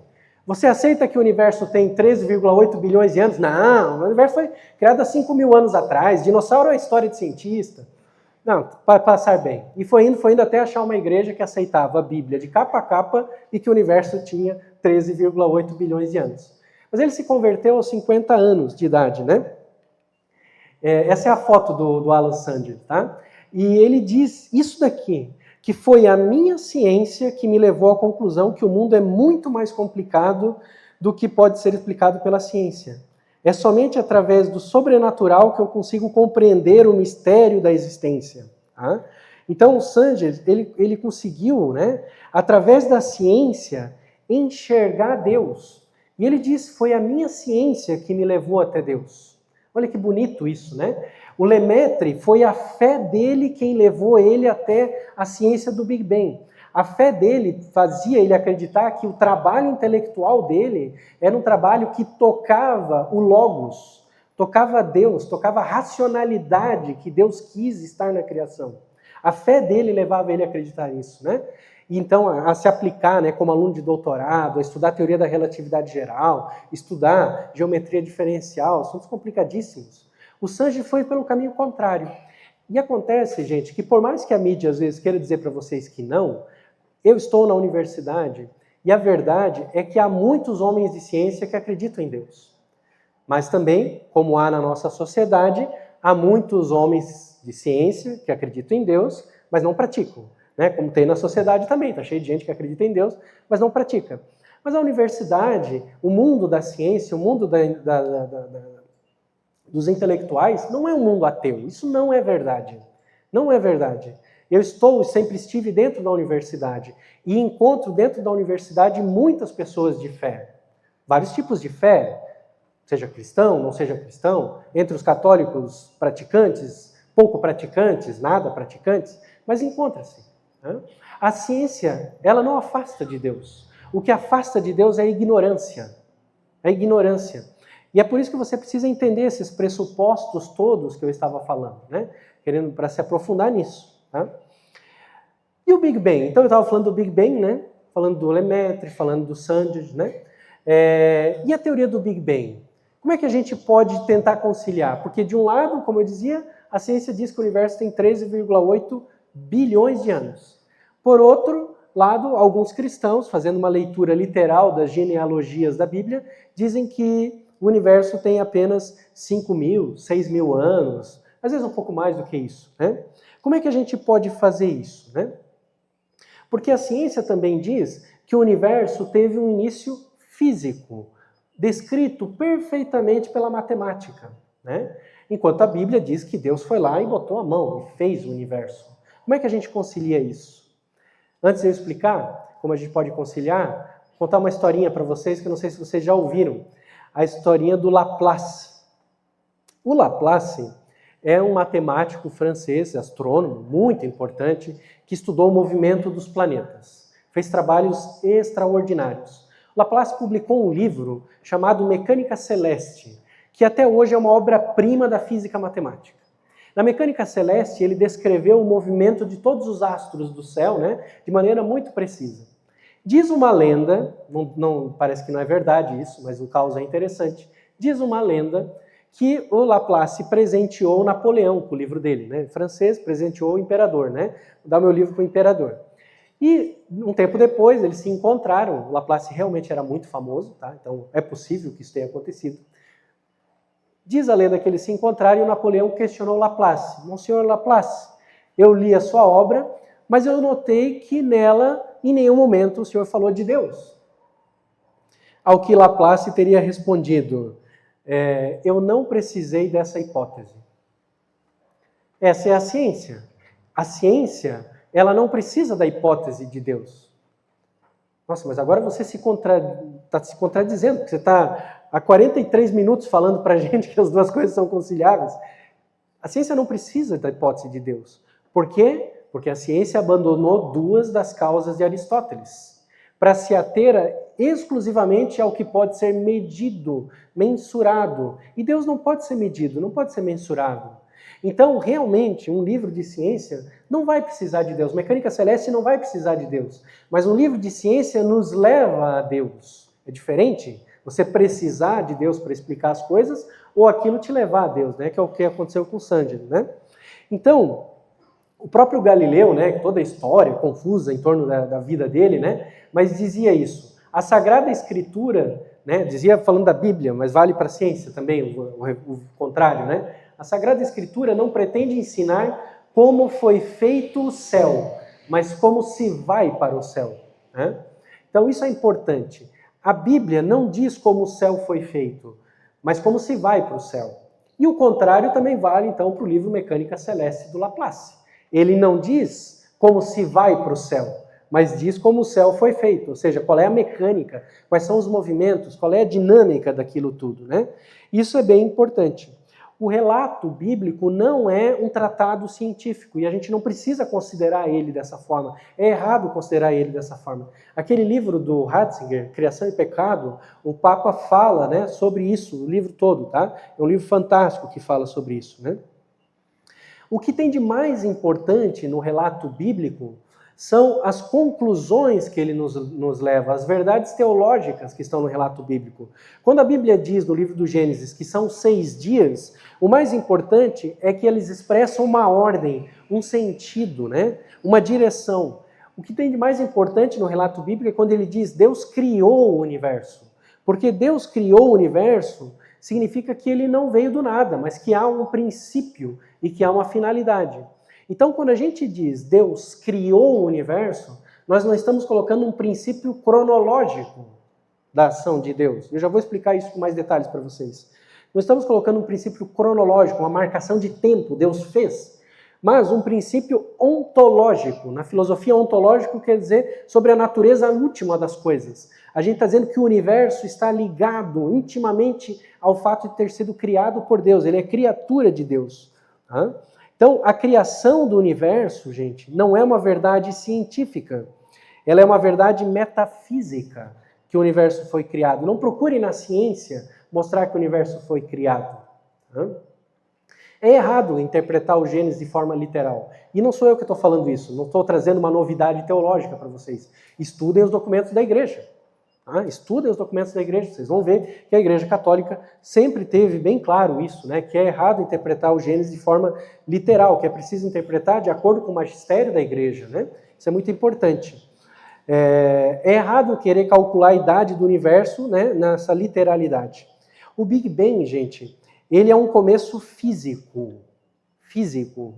Você aceita que o universo tem 13,8 bilhões de anos? Não, o universo foi criado há 5.000 anos atrás. Dinossauro é história de cientista. Não, para passar bem. E foi indo até achar uma igreja que aceitava a Bíblia de capa a capa e que o universo tinha 13,8 bilhões de anos. Mas ele se converteu aos 50 anos de idade, né? Essa é a foto do Alan Sanger, tá? E ele diz isso daqui, que foi a minha ciência que me levou à conclusão que o mundo é muito mais complicado do que pode ser explicado pela ciência. É somente através do sobrenatural que eu consigo compreender o mistério da existência. Tá? Então, o Sanger, ele conseguiu, né, através da ciência, enxergar Deus. E ele diz, foi a minha ciência que me levou até Deus. Olha que bonito isso, né? O Lemaitre foi a fé dele quem levou ele até a ciência do Big Bang. A fé dele fazia ele acreditar que o trabalho intelectual dele era um trabalho que tocava o Logos, tocava Deus, tocava a racionalidade que Deus quis estar na criação. A fé dele levava ele a acreditar nisso, né? E então, a se aplicar, né, como aluno de doutorado, a estudar a teoria da relatividade geral, estudar geometria diferencial, assuntos complicadíssimos. O Sanger foi pelo caminho contrário. E acontece, gente, que por mais que a mídia às vezes queira dizer para vocês que não, eu estou na universidade e a verdade é que há muitos homens de ciência que acreditam em Deus. Mas também, como há na nossa sociedade, há muitos homens de ciência que acreditam em Deus, mas não praticam. Né? Como tem na sociedade também, está cheio de gente que acredita em Deus, mas não pratica. Mas a universidade, o mundo da ciência, o mundo dos intelectuais, não é um mundo ateu. Isso não é verdade. Não é verdade. Eu sempre estive dentro da universidade e encontro dentro da universidade muitas pessoas de fé. Vários tipos de fé, seja cristão, não seja cristão, entre os católicos praticantes, pouco praticantes, nada praticantes, mas encontra-se. Né? A ciência, ela não afasta de Deus. O que afasta de Deus é a ignorância. A ignorância. E é por isso que você precisa entender esses pressupostos todos que eu estava falando, né? Querendo para se aprofundar nisso. Tá? E o Big Bang? Então eu estava falando do Big Bang, né? Falando do Lemaitre, falando do Sanger, né? E a teoria do Big Bang? Como é que a gente pode tentar conciliar? Porque de um lado, como eu dizia, a ciência diz que o universo tem 13,8 bilhões de anos. Por outro lado, alguns cristãos, fazendo uma leitura literal das genealogias da Bíblia, dizem que o universo tem apenas 5.000, 6.000 anos, às vezes um pouco mais do que isso. Né? Como é que a gente pode fazer isso? Né? Porque a ciência também diz que o universo teve um início físico, descrito perfeitamente pela matemática. Né? Enquanto a Bíblia diz que Deus foi lá e botou a mão e fez o universo. Como é que a gente concilia isso? Antes de eu explicar como a gente pode conciliar, vou contar uma historinha para vocês que eu não sei se vocês já ouviram. A historinha do Laplace. O Laplace é um matemático francês, astrônomo, muito importante, que estudou o movimento dos planetas. Fez trabalhos extraordinários. O Laplace publicou um livro chamado Mecânica Celeste, que até hoje é uma obra-prima da física matemática. Na Mecânica Celeste, ele descreveu o movimento de todos os astros do céu, né, de maneira muito precisa. Diz uma lenda, parece que não é verdade isso, mas o caso é interessante, diz uma lenda que o Laplace presenteou Napoleão com o livro dele, né, francês, presenteou o imperador, né, vou dar meu livro para o imperador. E um tempo depois eles se encontraram, o Laplace realmente era muito famoso, tá? Então é possível que isso tenha acontecido. Diz a lenda que eles se encontraram e o Napoleão questionou Laplace. Monsenhor Laplace, eu li a sua obra, mas eu notei que nela, em nenhum momento, o senhor falou de Deus. Ao que Laplace teria respondido, eu não precisei dessa hipótese. Essa é a ciência. A ciência, ela não precisa da hipótese de Deus. Nossa, mas agora você está se contradizendo, porque você está há 43 minutos falando para a gente que as duas coisas são conciliáveis. A ciência não precisa da hipótese de Deus. Por quê? Porque a ciência abandonou duas das causas de Aristóteles, para se ater exclusivamente ao que pode ser medido, mensurado. E Deus não pode ser medido, não pode ser mensurado. Então, realmente, um livro de ciência não vai precisar de Deus. Mecânica Celeste não vai precisar de Deus. Mas um livro de ciência nos leva a Deus. É diferente você precisar de Deus para explicar as coisas ou aquilo te levar a Deus, né? Que é o que aconteceu com Sandro, né? Então, o próprio Galileu, né, toda a história confusa em torno da vida dele, né, mas dizia isso. A Sagrada Escritura, né, dizia falando da Bíblia, mas vale para a ciência também, o contrário, né? A Sagrada Escritura não pretende ensinar como foi feito o céu, mas como se vai para o céu, né? Então isso é importante. A Bíblia não diz como o céu foi feito, mas como se vai para o céu. E o contrário também vale, então, para o livro Mecânica Celeste do Laplace. Ele não diz como se vai para o céu, mas diz como o céu foi feito, ou seja, qual é a mecânica, quais são os movimentos, qual é a dinâmica daquilo tudo, né? Isso é bem importante. O relato bíblico não é um tratado científico e a gente não precisa considerar ele dessa forma. É errado considerar ele dessa forma. Aquele livro do Ratzinger, Criação e Pecado, o Papa fala, né, sobre isso, o livro todo, tá? É um livro fantástico que fala sobre isso, né? O que tem de mais importante no relato bíblico são as conclusões que ele nos leva, as verdades teológicas que estão no relato bíblico. Quando a Bíblia diz no livro do Gênesis que são 6 dias, o mais importante é que eles expressam uma ordem, um sentido, né? Uma direção. O que tem de mais importante no relato bíblico é quando ele diz Deus criou o universo. Porque Deus criou o universo significa que ele não veio do nada, mas que há um princípio e que há uma finalidade. Então, quando a gente diz Deus criou o universo, nós não estamos colocando um princípio cronológico da ação de Deus. Eu já vou explicar isso com mais detalhes para vocês. Não estamos colocando um princípio cronológico, uma marcação de tempo, Deus fez, mas um princípio ontológico. Na filosofia, ontológico quer dizer sobre a natureza última das coisas. A gente está dizendo que o universo está ligado intimamente ao fato de ter sido criado por Deus. Ele é criatura de Deus. Então, a criação do universo, gente, não é uma verdade científica. Ela é uma verdade metafísica, que o universo foi criado. Não procure na ciência mostrar que o universo foi criado. É errado interpretar o Gênesis de forma literal. E não sou eu que estou falando isso. Não estou trazendo uma novidade teológica para vocês. Estudem os documentos da igreja. Estudem os documentos da igreja, vocês vão ver que a Igreja Católica sempre teve bem claro isso, né? Que é errado interpretar o Gênesis de forma literal, que é preciso interpretar de acordo com o magistério da igreja, né? Isso é muito importante. É errado querer calcular a idade do universo, né, nessa literalidade. O Big Bang, gente, ele é um começo físico,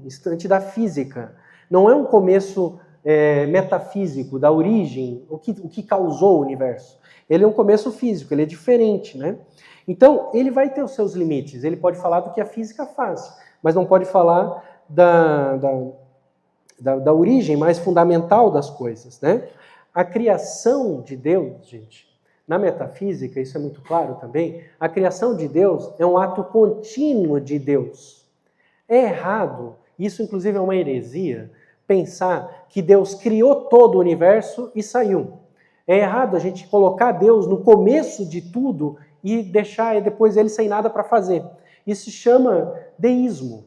instante da física. Não é um começo metafísico, da origem, o que causou o universo. Ele é um começo físico, ele é diferente, né? Então, ele vai ter os seus limites. Ele pode falar do que a física faz, mas não pode falar da origem mais fundamental das coisas, né? A criação de Deus, gente, na metafísica, isso é muito claro também, a criação de Deus é um ato contínuo de Deus. É errado, isso inclusive é uma heresia, pensar que Deus criou todo o universo e saiu. É errado a gente colocar Deus no começo de tudo e deixar depois ele sem nada para fazer. Isso se chama deísmo.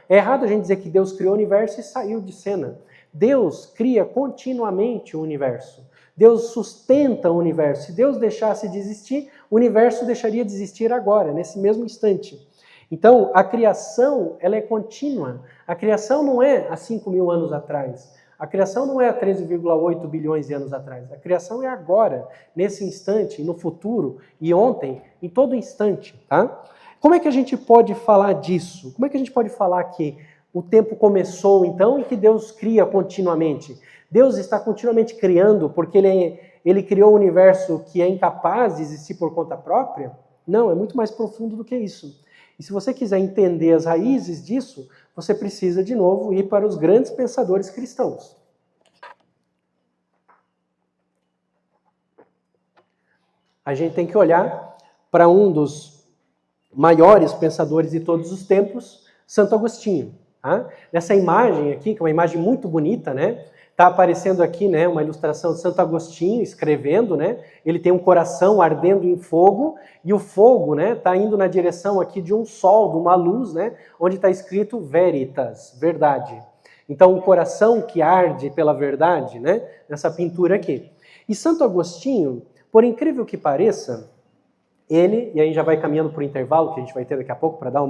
É errado a gente dizer que Deus criou o universo e saiu de cena. Deus cria continuamente o universo. Deus sustenta o universo. Se Deus deixasse de existir, o universo deixaria de existir agora, nesse mesmo instante. Então, a criação, ela é contínua. A criação não é há 5.000 anos atrás. A criação não é há 13,8 bilhões de anos atrás. A criação é agora, nesse instante, no futuro, e ontem, em todo instante, tá? Como é que a gente pode falar disso? Como é que a gente pode falar que o tempo começou, então, e que Deus cria continuamente? Deus está continuamente criando porque ele criou um universo que é incapaz de existir por conta própria? Não, é muito mais profundo do que isso. E se você quiser entender as raízes disso, você precisa, de novo, ir para os grandes pensadores cristãos. A gente tem que olhar para um dos maiores pensadores de todos os tempos, Santo Agostinho. Tá? Nessa imagem aqui, que é uma imagem muito bonita, né? Está aparecendo aqui, né, uma ilustração de Santo Agostinho escrevendo, né? Ele tem um coração ardendo em fogo e o fogo, né, está indo na direção aqui de um sol, de uma luz, né, onde está escrito veritas, verdade. Então, o coração que arde pela verdade, né, nessa pintura aqui. E Santo Agostinho, Por incrível que pareça, ele, e aí já vai caminhando para o intervalo, que a gente vai ter daqui a pouco, para dar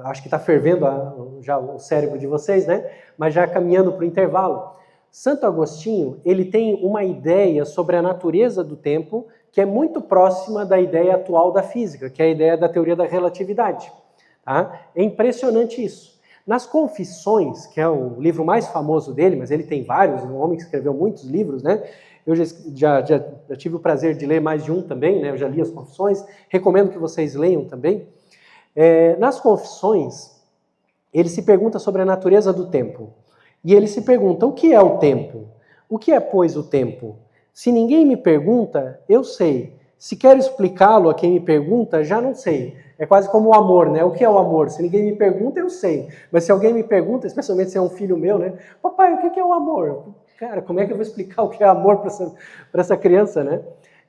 acho que está fervendo já o cérebro de vocês, né? Mas já caminhando para o intervalo, Santo Agostinho, ele tem uma ideia sobre a natureza do tempo que é muito próxima da ideia atual da física, que é a ideia da teoria da relatividade. Tá? É impressionante isso. Nas Confissões, que é o livro mais famoso dele, mas ele tem vários, um homem que escreveu muitos livros, né? Eu já tive o prazer de ler mais de um também, né? Eu já li as Confissões, recomendo que vocês leiam também. Nas Confissões, ele se pergunta sobre a natureza do tempo. E ele se pergunta, o que é o tempo? O que é, pois, o tempo? Se ninguém me pergunta, eu sei. Se quero explicá-lo a quem me pergunta, já não sei. É quase como o amor, né? O que é o amor? Se ninguém me pergunta, eu sei. Mas se alguém me pergunta, especialmente se é um filho meu, né? Papai, o que é o amor? Cara, como é que eu vou explicar o que é amor para essa criança, né?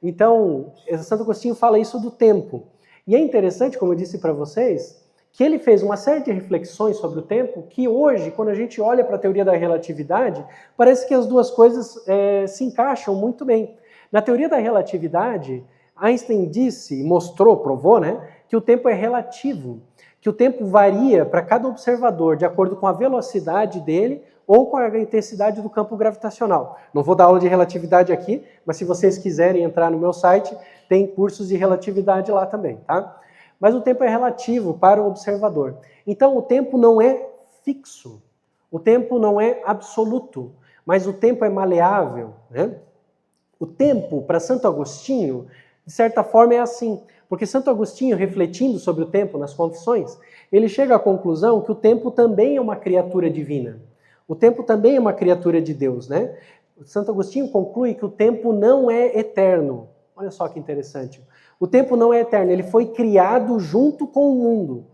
Então, Santo Agostinho fala isso do tempo. E é interessante, como eu disse para vocês, que ele fez uma série de reflexões sobre o tempo que hoje, quando a gente olha para a teoria da relatividade, parece que as duas coisas se encaixam muito bem. Na teoria da relatividade, Einstein disse, mostrou, provou, né, que o tempo é relativo, que o tempo varia para cada observador de acordo com a velocidade dele ou com a intensidade do campo gravitacional. Não vou dar aula de relatividade aqui, mas se vocês quiserem entrar no meu site, tem cursos de relatividade lá também, tá? Mas o tempo é relativo para o observador. Então, o tempo não é fixo, o tempo não é absoluto, mas o tempo é maleável, né? O tempo, para Santo Agostinho, de certa forma é assim, porque Santo Agostinho, refletindo sobre o tempo nas Confissões, ele chega à conclusão que o tempo também é uma criatura divina. O tempo também é uma criatura de Deus, né? Santo Agostinho conclui que o tempo não é eterno. Olha só que interessante. O tempo não é eterno, ele foi criado junto com o mundo.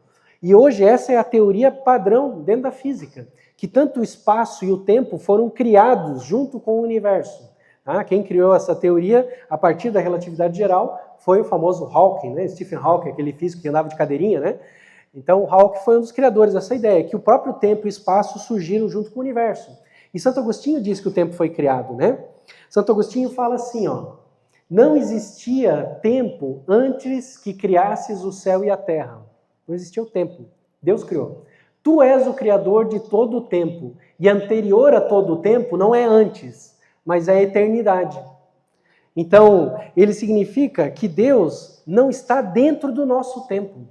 E hoje essa é a teoria padrão dentro da física, que tanto o espaço e o tempo foram criados junto com o universo. Tá? Quem criou essa teoria a partir da relatividade geral foi o famoso Hawking, né? Stephen Hawking, aquele físico que andava de cadeirinha, né? Então o Hawking foi um dos criadores dessa ideia, que o próprio tempo e o espaço surgiram junto com o universo. E Santo Agostinho diz que o tempo foi criado, né? Santo Agostinho fala assim, ó, não existia tempo antes que criasses o céu e a terra. Não existia o tempo. Deus criou. Tu és o criador de todo o tempo. E anterior a todo o tempo não é antes, mas é a eternidade. Então, ele significa que Deus não está dentro do nosso tempo.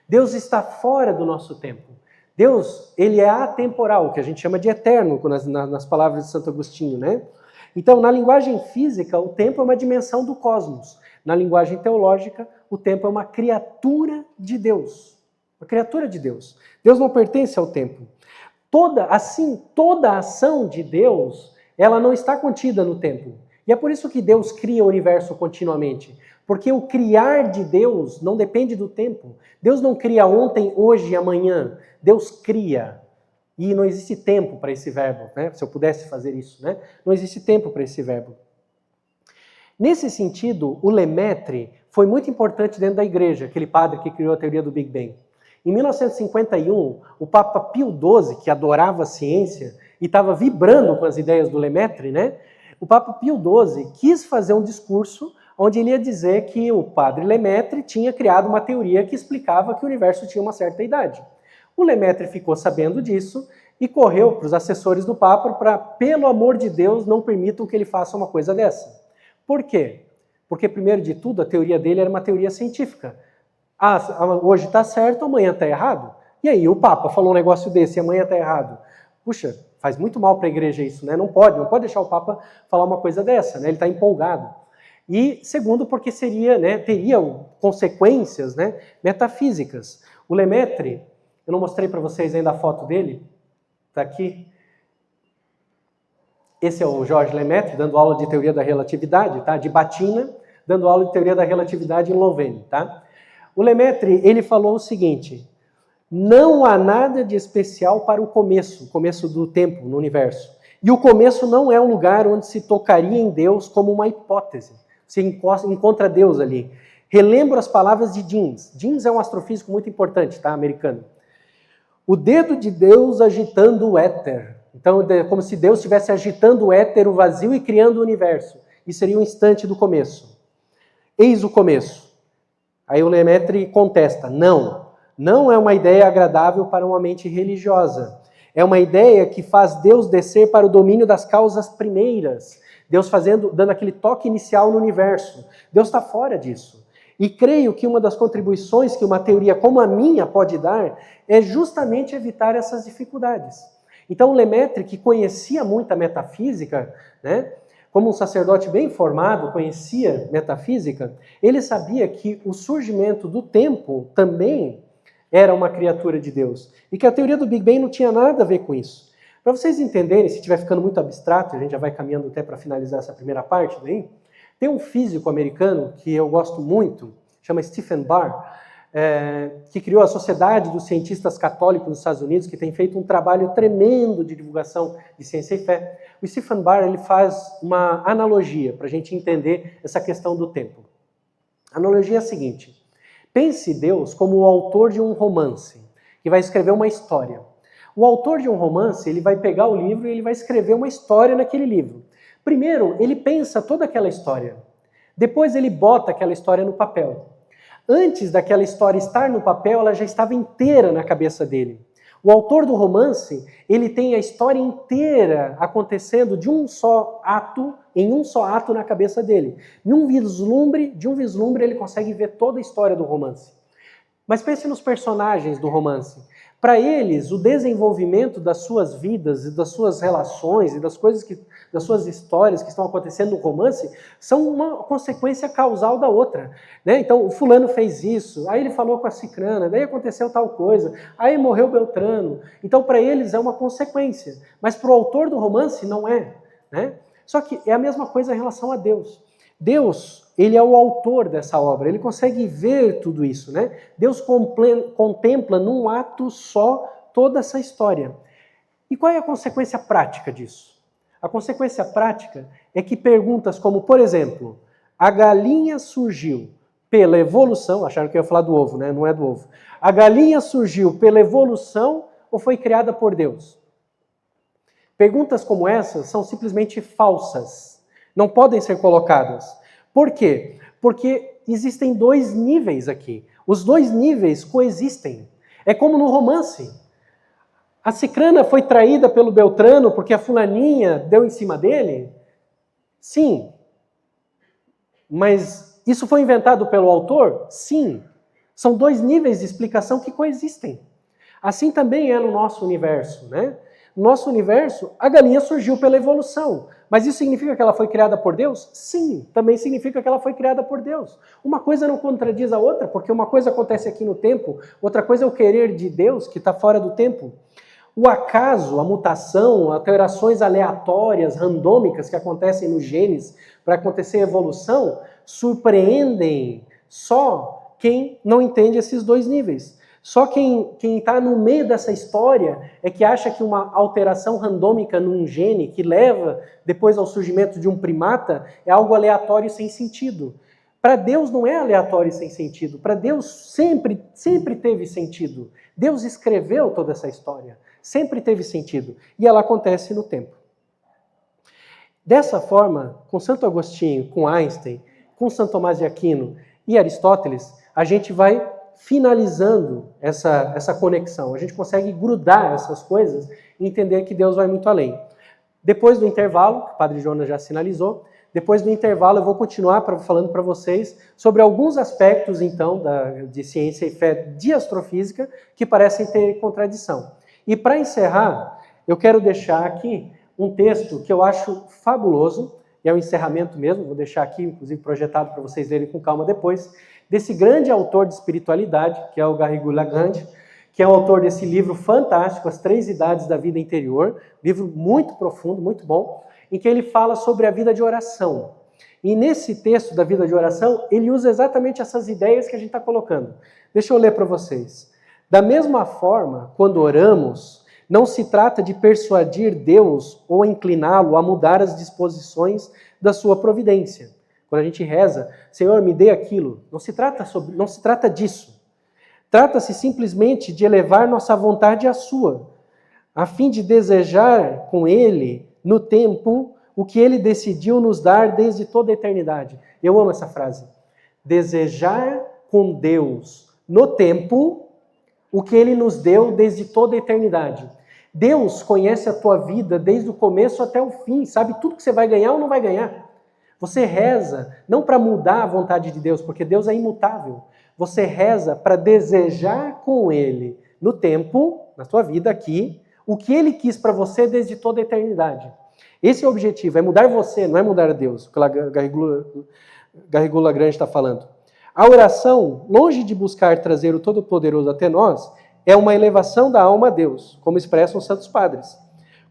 Deus está fora do nosso tempo. Deus, ele é atemporal, que a gente chama de eterno nas palavras de Santo Agostinho, né? Então, na linguagem física, o tempo é uma dimensão do cosmos. Na linguagem teológica, o tempo é uma criatura de Deus. Uma criatura de Deus. Deus não pertence ao tempo. Toda a ação de Deus, ela não está contida no tempo. E é por isso que Deus cria o universo continuamente. Porque o criar de Deus não depende do tempo. Deus não cria ontem, hoje e amanhã. Deus cria. E não existe tempo para esse verbo, né? Se eu pudesse fazer isso, né? Não existe tempo para esse verbo. Nesse sentido, o Lemaitre foi muito importante dentro da igreja, aquele padre que criou a teoria do Big Bang. Em 1951, o Papa Pio XII, que adorava a ciência e estava vibrando com as ideias do Lemaitre, né? O Papa Pio XII quis fazer um discurso onde ele ia dizer que o padre Lemaitre tinha criado uma teoria que explicava que o universo tinha uma certa idade. O Lemaitre ficou sabendo disso e correu para os assessores do Papa para, pelo amor de Deus, não permitam que ele faça uma coisa dessa. Por quê? Porque, primeiro de tudo, a teoria dele era uma teoria científica. Hoje está certo, amanhã está errado. E aí, o Papa falou um negócio desse e amanhã está errado. Puxa, faz muito mal para a igreja isso, né? Não pode deixar o Papa falar uma coisa dessa, né? Ele está empolgado. E, segundo, porque teria consequências, né, metafísicas. O Lemaitre, eu não mostrei para vocês ainda a foto dele, está aqui. Esse é o Georges Lemaitre, dando aula de teoria da relatividade, tá? De batina, dando aula de teoria da relatividade em Louvain, tá? O Lemaitre, ele falou o seguinte, não há nada de especial para o começo do tempo no universo. E o começo não é um lugar onde se tocaria em Deus como uma hipótese. Você encontra Deus ali. Relembro as palavras de Jeans. Jeans é um astrofísico muito importante, tá? Americano. O dedo de Deus agitando o éter. Então, é como se Deus estivesse agitando o éter, o vazio, e criando o universo. e seria um instante do começo. Eis o começo. Aí o Lemaitre contesta, não é uma ideia agradável para uma mente religiosa. É uma ideia que faz Deus descer para o domínio das causas primeiras. Deus dando aquele toque inicial no universo. Deus está fora disso. E creio que uma das contribuições que uma teoria como a minha pode dar é justamente evitar essas dificuldades. Então, Lemaitre, que conhecia muito a metafísica, né, como um sacerdote bem formado, conhecia metafísica, ele sabia que o surgimento do tempo também era uma criatura de Deus. E que a teoria do Big Bang não tinha nada a ver com isso. Para vocês entenderem, se estiver ficando muito abstrato, a gente já vai caminhando até para finalizar essa primeira parte daí, tem um físico americano que eu gosto muito, chama Stephen Barr, que criou a Sociedade dos Cientistas Católicos dos Estados Unidos, que tem feito um trabalho tremendo de divulgação de ciência e fé. O Stephen Barr ele faz uma analogia para a gente entender essa questão do tempo. A analogia é a seguinte: pense Deus como o autor de um romance, que vai escrever uma história. O autor de um romance, ele vai pegar o livro e ele vai escrever uma história naquele livro. Primeiro, ele pensa toda aquela história. Depois ele bota aquela história no papel. Antes daquela história estar no papel, ela já estava inteira na cabeça dele. O autor do romance, ele tem a história inteira acontecendo de um só ato, em um só ato na cabeça dele. De um vislumbre, ele consegue ver toda a história do romance. Mas pense nos personagens do romance. Para eles, o desenvolvimento das suas vidas e das suas relações e das suas histórias que estão acontecendo no romance são uma consequência causal da outra, né? Então, o fulano fez isso, aí ele falou com a cicrana, daí aconteceu tal coisa, aí morreu Beltrano. Então, para eles é uma consequência, mas para o autor do romance não é, né? Só que é a mesma coisa em relação a Deus. Deus, ele é o autor dessa obra, ele consegue ver tudo isso, né? Deus contempla num ato só toda essa história. E qual é a consequência prática disso? A consequência prática é que perguntas como, por exemplo, a galinha surgiu pela evolução, acharam que eu ia falar do ovo, né? Não é do ovo. A galinha surgiu pela evolução ou foi criada por Deus? Perguntas como essas são simplesmente falsas. Não podem ser colocadas. Por quê? Porque existem dois níveis aqui. Os dois níveis coexistem. É como no romance. A cicrana foi traída pelo Beltrano porque a fulaninha deu em cima dele? Sim. Mas isso foi inventado pelo autor? Sim. São dois níveis de explicação que coexistem. Assim também é no nosso universo, né? No nosso universo, a galinha surgiu pela evolução. Mas isso significa que ela foi criada por Deus? Sim, também significa que ela foi criada por Deus. Uma coisa não contradiz a outra, porque uma coisa acontece aqui no tempo, outra coisa é o querer de Deus, que está fora do tempo. O acaso, a mutação, alterações aleatórias, randômicas que acontecem nos genes para acontecer a evolução, surpreendem só quem não entende esses dois níveis. Só quem está no meio dessa história é que acha que uma alteração randômica num gene que leva depois ao surgimento de um primata é algo aleatório e sem sentido. Para Deus não é aleatório e sem sentido. Para Deus sempre teve sentido. Deus escreveu toda essa história. Sempre teve sentido. E ela acontece no tempo. Dessa forma, com Santo Agostinho, com Einstein, com Santo Tomás de Aquino e Aristóteles, a gente vai finalizando essa conexão. A gente consegue grudar essas coisas e entender que Deus vai muito além. Depois do intervalo, que o Padre Jonas já sinalizou, depois do intervalo eu vou continuar falando para vocês sobre alguns aspectos, então, de ciência e fé de astrofísica que parecem ter contradição. E para encerrar, eu quero deixar aqui um texto que eu acho fabuloso, e é o encerramento mesmo, vou deixar aqui, inclusive, projetado para vocês lerem com calma depois, desse grande autor de espiritualidade, que é o Garrigou-Lagrange, que é o autor desse livro fantástico, As Três Idades da Vida Interior, livro muito profundo, muito bom, em que ele fala sobre a vida de oração. E nesse texto da vida de oração, ele usa exatamente essas ideias que a gente está colocando. Deixa eu ler para vocês. Da mesma forma, quando oramos, não se trata de persuadir Deus ou incliná-lo a mudar as disposições da sua providência. Quando a gente reza, Senhor, me dê aquilo, não se trata disso. Trata-se simplesmente de elevar nossa vontade à sua, a fim de desejar com Ele, no tempo, o que Ele decidiu nos dar desde toda a eternidade. Eu amo essa frase. Desejar com Deus no tempo o que Ele nos deu desde toda a eternidade. Deus conhece a tua vida desde o começo até o fim, sabe tudo que você vai ganhar ou não vai ganhar. Você reza não para mudar a vontade de Deus, porque Deus é imutável. Você reza para desejar com Ele no tempo, na tua vida aqui, o que Ele quis para você desde toda a eternidade. Esse é o objetivo, é mudar você, não é mudar Deus, o que Garrigou Lagrange está falando. A oração, longe de buscar trazer o Todo-Poderoso até nós, é uma elevação da alma a Deus, como expressam os santos padres.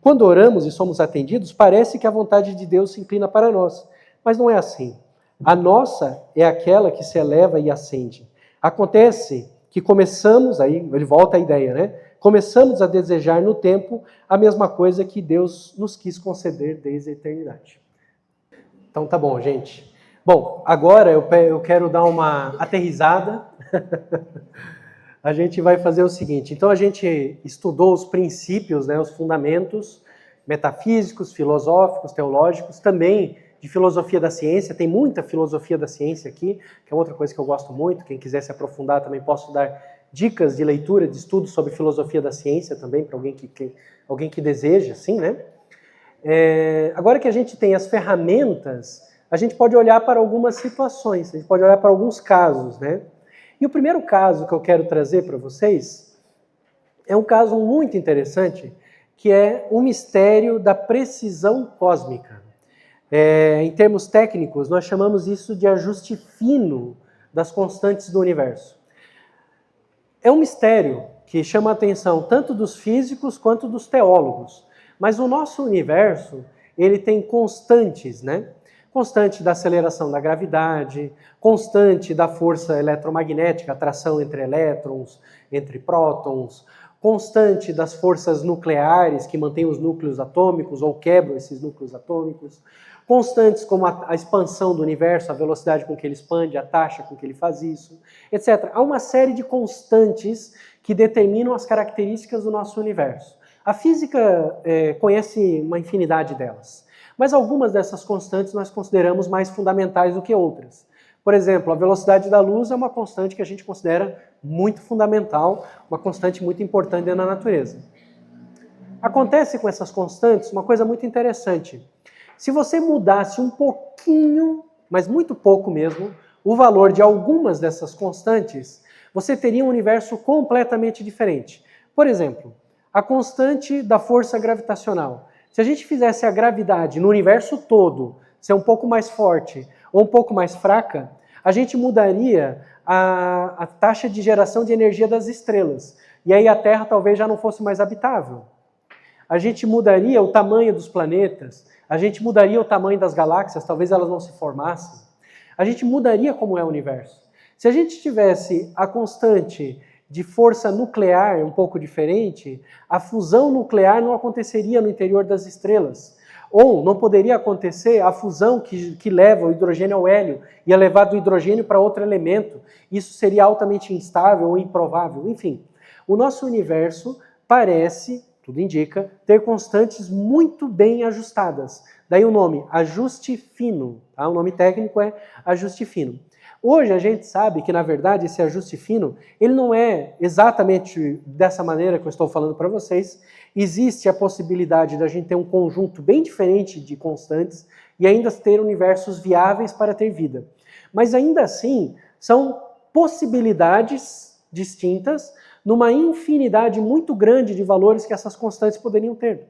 Quando oramos e somos atendidos, parece que a vontade de Deus se inclina para nós, mas não é assim. A nossa é aquela que se eleva e ascende. Acontece que começamos, aí ele volta à ideia, né? Começamos a desejar no tempo a mesma coisa que Deus nos quis conceder desde a eternidade. Então tá bom, gente. Bom, agora eu quero dar uma aterrissada. A gente vai fazer o seguinte. Então a gente estudou os princípios, né, os fundamentos metafísicos, filosóficos, teológicos, também de filosofia da ciência. Tem muita filosofia da ciência aqui, que é outra coisa que eu gosto muito. Quem quiser se aprofundar também posso dar dicas de leitura, de estudo sobre filosofia da ciência também, para alguém que deseja, assim, né? Agora que a gente tem as ferramentas, a gente pode olhar para algumas situações, a gente pode olhar para alguns casos, né? E o primeiro caso que eu quero trazer para vocês é um caso muito interessante, que é o mistério da precisão cósmica. Em termos técnicos, nós chamamos isso de ajuste fino das constantes do universo. É um mistério que chama a atenção tanto dos físicos quanto dos teólogos. Mas o nosso universo, ele tem constantes, né? Constante da aceleração da gravidade, constante da força eletromagnética, atração entre elétrons, entre prótons, constante das forças nucleares que mantêm os núcleos atômicos ou quebram esses núcleos atômicos, constantes como a expansão do universo, a velocidade com que ele expande, a taxa com que ele faz isso, etc. Há uma série de constantes que determinam as características do nosso universo. A física conhece uma infinidade delas, mas algumas dessas constantes nós consideramos mais fundamentais do que outras. Por exemplo, a velocidade da luz é uma constante que a gente considera muito fundamental, uma constante muito importante na natureza. Acontece com essas constantes uma coisa muito interessante. Se você mudasse um pouquinho, mas muito pouco mesmo, o valor de algumas dessas constantes, você teria um universo completamente diferente. Por exemplo, a constante da força gravitacional. Se a gente fizesse a gravidade no universo todo ser um pouco mais forte ou um pouco mais fraca, a gente mudaria a taxa de geração de energia das estrelas. E aí a Terra talvez já não fosse mais habitável. A gente mudaria o tamanho dos planetas, a gente mudaria o tamanho das galáxias, talvez elas não se formassem. A gente mudaria como é o universo. Se a gente tivesse a constante de força nuclear um pouco diferente, a fusão nuclear não aconteceria no interior das estrelas. Ou não poderia acontecer a fusão que leva o hidrogênio ao hélio, ia levar do hidrogênio para outro elemento. Isso seria altamente instável ou improvável. Enfim, o nosso universo parece, tudo indica, ter constantes muito bem ajustadas. Daí o nome, ajuste fino. Tá? O nome técnico é ajuste fino. Hoje a gente sabe que, na verdade, esse ajuste fino, ele não é exatamente dessa maneira que eu estou falando para vocês. Existe a possibilidade da gente ter um conjunto bem diferente de constantes e ainda ter universos viáveis para ter vida. Mas ainda assim, são possibilidades distintas numa infinidade muito grande de valores que essas constantes poderiam ter.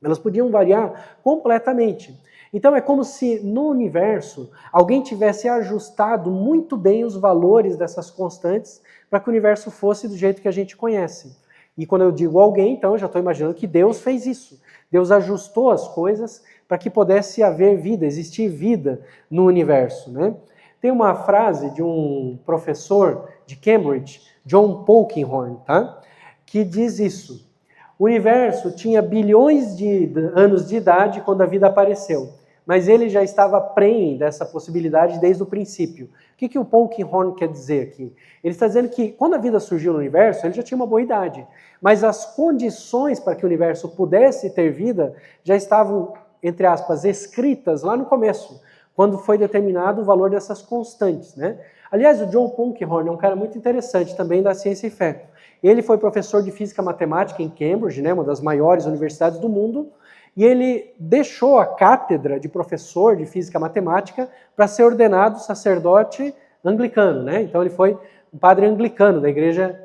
Elas podiam variar completamente. Então é como se no universo alguém tivesse ajustado muito bem os valores dessas constantes para que o universo fosse do jeito que a gente conhece. E quando eu digo alguém, então eu já estou imaginando que Deus fez isso. Deus ajustou as coisas para que pudesse haver vida, existir vida no universo, né? Tem uma frase de um professor de Cambridge, John Polkinghorne, tá? Que diz isso. O universo tinha bilhões de anos de idade quando a vida apareceu, mas ele já estava prenhe dessa possibilidade desde o princípio. O que o Polkinghorne quer dizer aqui? Ele está dizendo que quando a vida surgiu no universo, ele já tinha uma boa idade, mas as condições para que o universo pudesse ter vida já estavam entre aspas, escritas lá no começo, quando foi determinado o valor dessas constantes, né? Aliás, o John Polkinghorne é um cara muito interessante também da ciência e fé. Ele foi professor de física matemática em Cambridge, né, uma das maiores universidades do mundo, e ele deixou a cátedra de professor de física matemática para ser ordenado sacerdote anglicano, né? Então ele foi um padre anglicano da igreja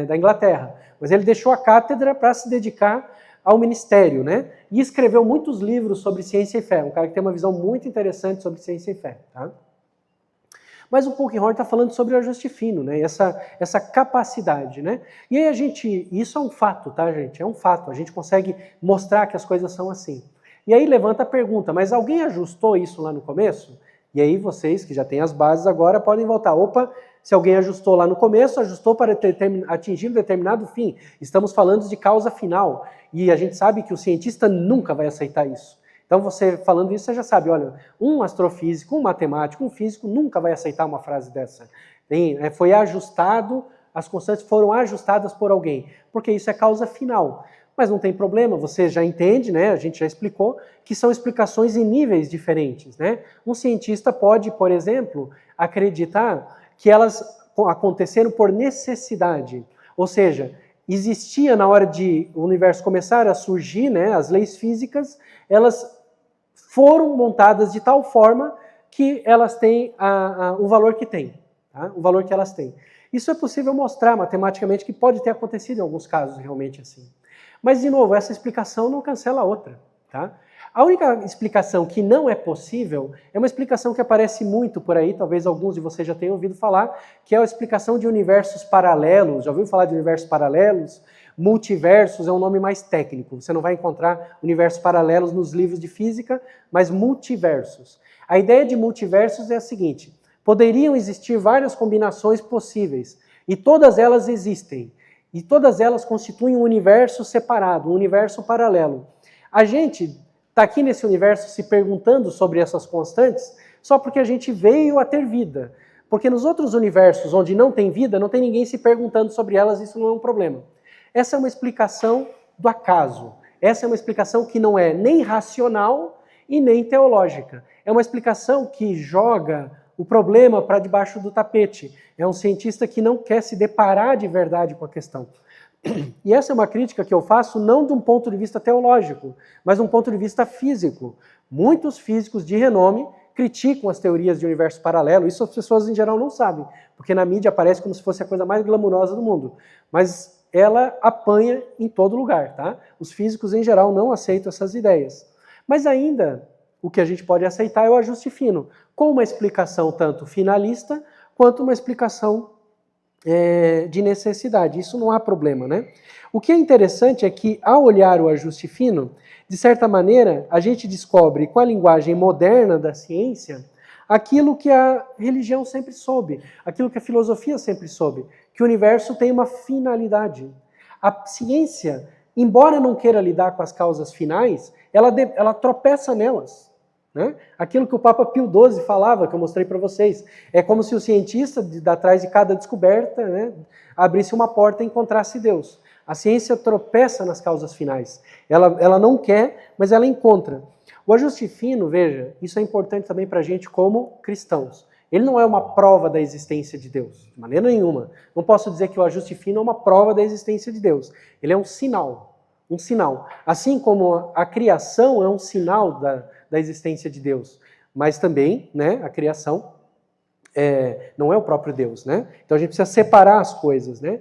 da Inglaterra. Mas ele deixou a cátedra para se dedicar ao ministério, né? E escreveu muitos livros sobre ciência e fé. Um cara que tem uma visão muito interessante sobre ciência e fé, tá? Mas o Polkinghorne está falando sobre o ajuste fino, né? Essa capacidade, né? E aí isso é um fato, tá, gente? É um fato. A gente consegue mostrar que as coisas são assim. E aí levanta a pergunta, mas alguém ajustou isso lá no começo? E aí vocês, que já têm as bases agora, podem voltar. Opa, se alguém ajustou lá no começo, ajustou para atingir um determinado fim. Estamos falando de causa final. E a gente sabe que o cientista nunca vai aceitar isso. Então você falando isso, você já sabe, olha, um astrofísico, um matemático, um físico nunca vai aceitar uma frase dessa. Foi ajustado, as constantes foram ajustadas por alguém, porque isso é causa final. Mas não tem problema, você já entende, né? A gente já explicou, que são explicações em níveis diferentes, né? Um cientista pode, por exemplo, acreditar que elas aconteceram por necessidade, ou seja, existia na hora de o universo começar a surgir, né, as leis físicas, elas foram montadas de tal forma que elas têm o valor que têm, tá? O valor que elas têm. Isso é possível mostrar matematicamente que pode ter acontecido em alguns casos realmente assim. Mas, de novo, essa explicação não cancela a outra, tá? A única explicação que não é possível é uma explicação que aparece muito por aí, talvez alguns de vocês já tenham ouvido falar, que é a explicação de universos paralelos. Já ouviu falar de universos paralelos? Multiversos é um nome mais técnico. Você não vai encontrar universos paralelos nos livros de física, mas multiversos. A ideia de multiversos é a seguinte: poderiam existir várias combinações possíveis, e todas elas existem. E todas elas constituem um universo separado, um universo paralelo. A gente está aqui nesse universo se perguntando sobre essas constantes só porque a gente veio a ter vida. Porque nos outros universos onde não tem vida, não tem ninguém se perguntando sobre elas, isso não é um problema. Essa é uma explicação do acaso. Essa é uma explicação que não é nem racional e nem teológica. É uma explicação que joga o problema para debaixo do tapete. É um cientista que não quer se deparar de verdade com a questão. E essa é uma crítica que eu faço não de um ponto de vista teológico, mas de um ponto de vista físico. Muitos físicos de renome criticam as teorias de universo paralelo. Isso as pessoas em geral não sabem, porque na mídia aparece como se fosse a coisa mais glamurosa do mundo. Mas ela apanha em todo lugar, tá? Os físicos em geral não aceitam essas ideias. Mas ainda o que a gente pode aceitar é o ajuste fino, com uma explicação tanto finalista quanto uma explicação de necessidade. Isso não há problema, né? O que é interessante é que, ao olhar o ajuste fino, de certa maneira, a gente descobre com a linguagem moderna da ciência aquilo que a religião sempre soube, aquilo que a filosofia sempre soube, que o universo tem uma finalidade. A ciência, embora não queira lidar com as causas finais, ela tropeça nelas. Né? Aquilo que o Papa Pio XII falava, que eu mostrei para vocês, é como se o cientista, atrás de cada descoberta, né, abrisse uma porta e encontrasse Deus. A ciência tropeça nas causas finais. Ela não quer, mas ela encontra. O ajuste fino, veja, isso é importante também para a gente como cristãos. Ele não é uma prova da existência de Deus, de maneira nenhuma. Não posso dizer que o ajuste fino é uma prova da existência de Deus. Ele é um sinal. Um sinal. Assim como a criação é um sinal da existência de Deus. Mas também, né, a criação não é o próprio Deus, né? Então a gente precisa separar as coisas, né?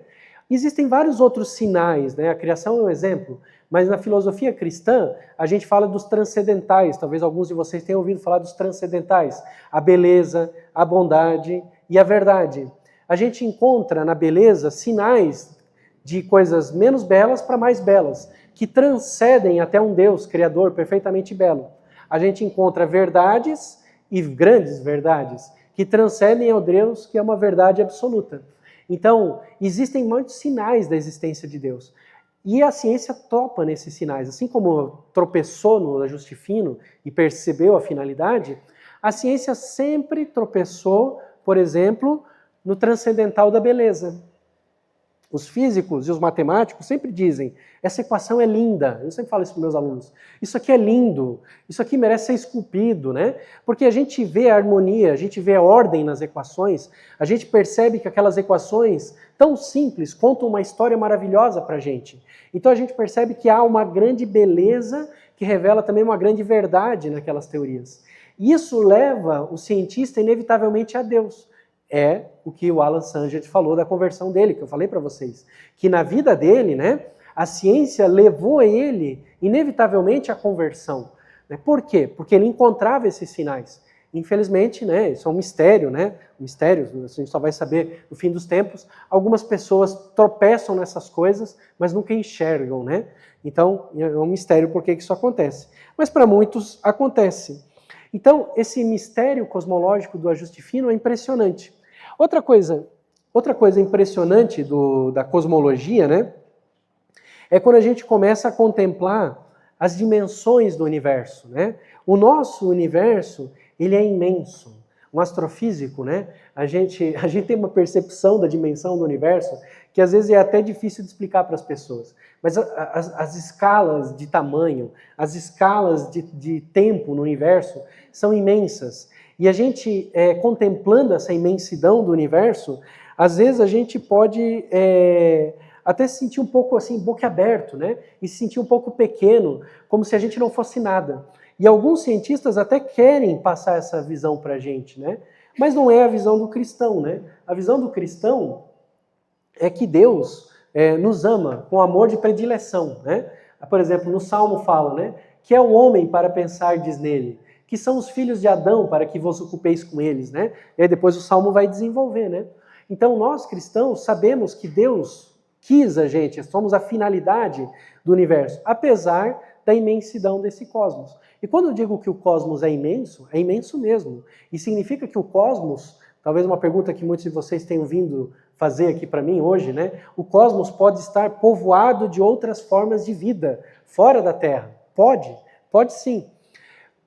Existem vários outros sinais, né? A criação é um exemplo, mas na filosofia cristã a gente fala dos transcendentais. Talvez alguns de vocês tenham ouvido falar dos transcendentais. A beleza, a bondade e a verdade. A gente encontra na beleza sinais de coisas menos belas para mais belas, que transcendem até um Deus criador perfeitamente belo. A gente encontra verdades e grandes verdades que transcendem ao Deus que é uma verdade absoluta. Então, existem muitos sinais da existência de Deus. E a ciência topa nesses sinais. Assim como tropeçou no ajuste fino e percebeu a finalidade, a ciência sempre tropeçou, por exemplo, no transcendental da beleza. Os físicos e os matemáticos sempre dizem, essa equação é linda. Eu sempre falo isso para meus alunos. Isso aqui é lindo, isso aqui merece ser esculpido, né? Porque a gente vê a harmonia, a gente vê a ordem nas equações, a gente percebe que aquelas equações tão simples contam uma história maravilhosa para a gente. Então a gente percebe que há uma grande beleza que revela também uma grande verdade naquelas teorias. Isso leva o cientista inevitavelmente a Deus. É o que o Alan Sanger falou da conversão dele, que eu falei para vocês. Que na vida dele, né, a ciência levou ele, inevitavelmente, à conversão. Por quê? Porque ele encontrava esses sinais. Infelizmente, né, isso é um mistério, né? Um mistério, a gente só vai saber no fim dos tempos. Algumas pessoas tropeçam nessas coisas, mas nunca enxergam, né? Então, é um mistério por que isso acontece. Mas para muitos acontece. Então, esse mistério cosmológico do ajuste fino é impressionante. Outra coisa impressionante da cosmologia, né, é quando a gente começa a contemplar as dimensões do universo, né? O nosso universo, ele é imenso. Um astrofísico, né, a gente tem uma percepção da dimensão do universo que às vezes é até difícil de explicar para as pessoas. Mas as escalas de tamanho, as escalas de tempo no universo são imensas. E a gente, contemplando essa imensidão do universo, às vezes a gente pode até se sentir um pouco assim, boquiaberto, né? E se sentir um pouco pequeno, como se a gente não fosse nada. E alguns cientistas até querem passar essa visão para a gente, né? Mas não é a visão do cristão, né? A visão do cristão é que Deus nos ama com amor de predileção, né? Por exemplo, no Salmo fala, né? Que é o homem para pensardes nele, que são os filhos de Adão para que vos ocupeis com eles, né? E aí depois o Salmo vai desenvolver, né? Então nós cristãos sabemos que Deus quis a gente, somos a finalidade do universo, apesar da imensidão desse cosmos. E quando eu digo que o cosmos é imenso mesmo. E significa que o cosmos, talvez uma pergunta que muitos de vocês tenham vindo fazer aqui para mim hoje, né? O cosmos pode estar povoado de outras formas de vida, fora da Terra. Pode sim.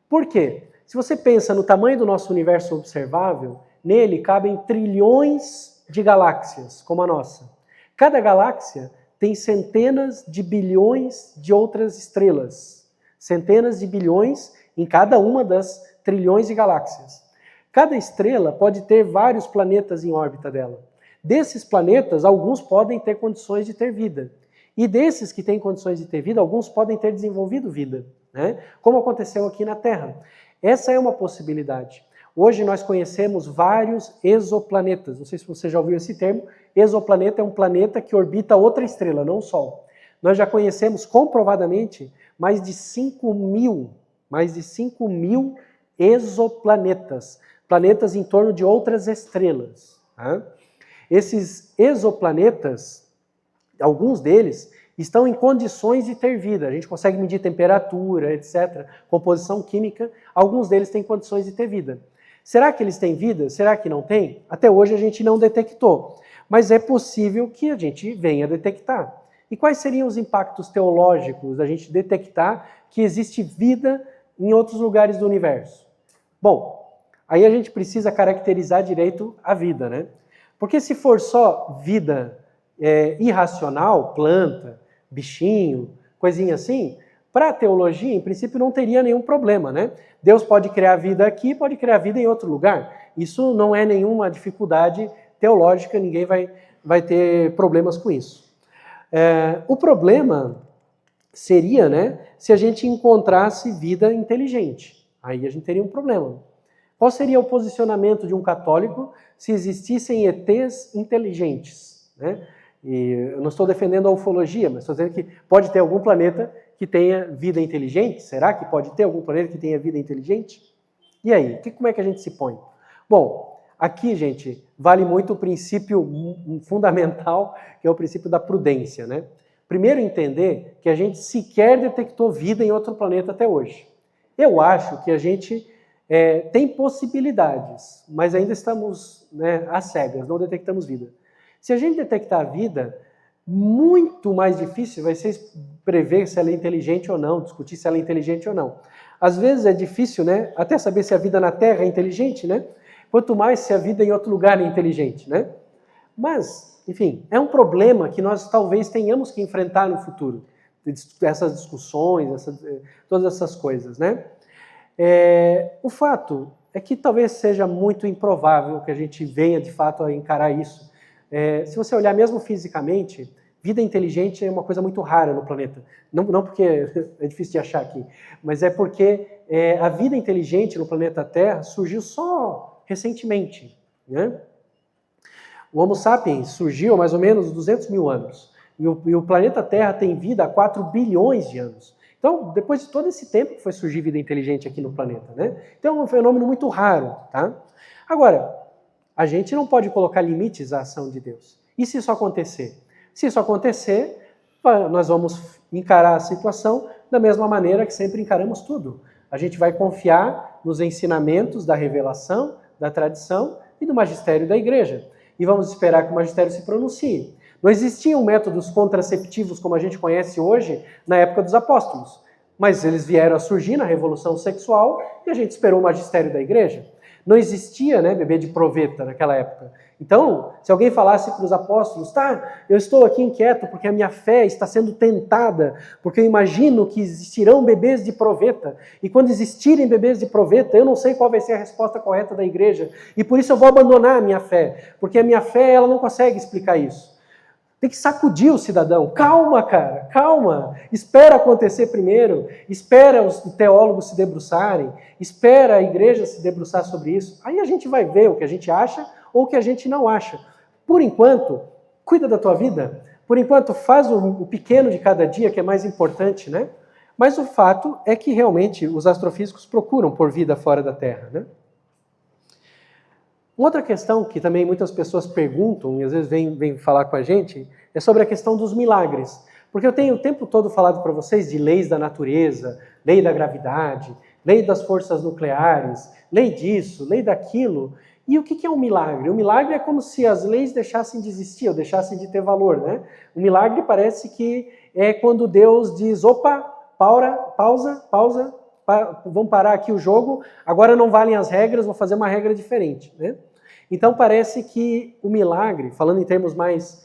Por quê? Se você pensa no tamanho do nosso universo observável, nele cabem trilhões de galáxias, como a nossa. Cada galáxia tem centenas de bilhões de outras estrelas. Centenas de bilhões em cada uma das trilhões de galáxias. Cada estrela pode ter vários planetas em órbita dela. Desses planetas, alguns podem ter condições de ter vida. E desses que têm condições de ter vida, alguns podem ter desenvolvido vida, né? Como aconteceu aqui na Terra. Essa é uma possibilidade. Hoje nós conhecemos vários exoplanetas. Não sei se você já ouviu esse termo. Exoplaneta é um planeta que orbita outra estrela, não o Sol. Nós já conhecemos comprovadamente mais de 5 mil exoplanetas. Planetas em torno de outras estrelas. Tá? Esses exoplanetas, alguns deles, estão em condições de ter vida. A gente consegue medir temperatura, etc., composição química. Alguns deles têm condições de ter vida. Será que eles têm vida? Será que não tem? Até hoje a gente não detectou. Mas é possível que a gente venha detectar. E quais seriam os impactos teológicos da gente detectar que existe vida em outros lugares do universo? Bom, aí a gente precisa caracterizar direito a vida, né? Porque se for só vida irracional, planta, bichinho, coisinha assim, para a teologia, em princípio, não teria nenhum problema, né? Deus pode criar vida aqui, pode criar vida em outro lugar. Isso não é nenhuma dificuldade teológica, ninguém vai ter problemas com isso. O problema seria, né, se a gente encontrasse vida inteligente. Aí a gente teria um problema. Qual seria o posicionamento de um católico se existissem ETs inteligentes, né? E eu não estou defendendo a ufologia, mas estou dizendo que pode ter algum planeta que tenha vida inteligente. Será que pode ter algum planeta que tenha vida inteligente? E aí, como é que a gente se põe? Bom, aqui, gente, vale muito o princípio fundamental, que é o princípio da prudência, né? Primeiro, entender que a gente sequer detectou vida em outro planeta até hoje. Eu acho que a gente tem possibilidades, mas ainda estamos, né, às cegas, não detectamos vida. Se a gente detectar vida, muito mais difícil vai ser prever se ela é inteligente ou não, discutir se ela é inteligente ou não. Às vezes é difícil, né, até saber se a vida na Terra é inteligente, né? Quanto mais se a vida em outro lugar é inteligente, né? Mas enfim, é um problema que nós talvez tenhamos que enfrentar no futuro. Essas discussões, todas essas coisas, né? O fato é que talvez seja muito improvável que a gente venha de fato a encarar isso. Se você olhar mesmo fisicamente, vida inteligente é uma coisa muito rara no planeta. Não porque é difícil de achar aqui, mas é porque a vida inteligente no planeta Terra surgiu só recentemente, né? O Homo sapiens surgiu há mais ou menos 200 mil anos. E o planeta Terra tem vida há 4 bilhões de anos. Então, depois de todo esse tempo que foi surgir vida inteligente aqui no planeta, né? Então é um fenômeno muito raro, tá? Agora, a gente não pode colocar limites à ação de Deus. E se isso acontecer? Se isso acontecer, nós vamos encarar a situação da mesma maneira que sempre encaramos tudo. A gente vai confiar nos ensinamentos da revelação, da tradição e do magistério da igreja. E vamos esperar que o magistério se pronuncie. Não existiam métodos contraceptivos como a gente conhece hoje na época dos apóstolos, mas eles vieram a surgir na Revolução Sexual e a gente esperou o magistério da igreja. Não existia, né, bebê de proveta naquela época. Então, se alguém falasse para os apóstolos, tá, eu estou aqui inquieto porque a minha fé está sendo tentada, porque eu imagino que existirão bebês de proveta, e quando existirem bebês de proveta, eu não sei qual vai ser a resposta correta da igreja, e por isso eu vou abandonar a minha fé, porque a minha fé ela não consegue explicar isso. Tem que sacudir o cidadão. Calma, cara, calma. Espera acontecer primeiro. Espera os teólogos se debruçarem. Espera a igreja se debruçar sobre isso. Aí a gente vai ver o que a gente acha ou o que a gente não acha. Por enquanto, cuida da tua vida. Por enquanto, faz o pequeno de cada dia, que é mais importante, né? Mas o fato é que realmente os astrofísicos procuram por vida fora da Terra, né? Uma outra questão que também muitas pessoas perguntam, e às vezes vêm falar com a gente, é sobre a questão dos milagres. Porque eu tenho o tempo todo falado para vocês de leis da natureza, lei da gravidade, lei das forças nucleares, lei disso, lei daquilo. E o que é um milagre? O milagre é como se as leis deixassem de existir, ou deixassem de ter valor, né? O milagre parece que é quando Deus diz, opa, pausa, vamos parar aqui o jogo, agora não valem as regras, vou fazer uma regra diferente, né? Então parece que o milagre, falando em termos mais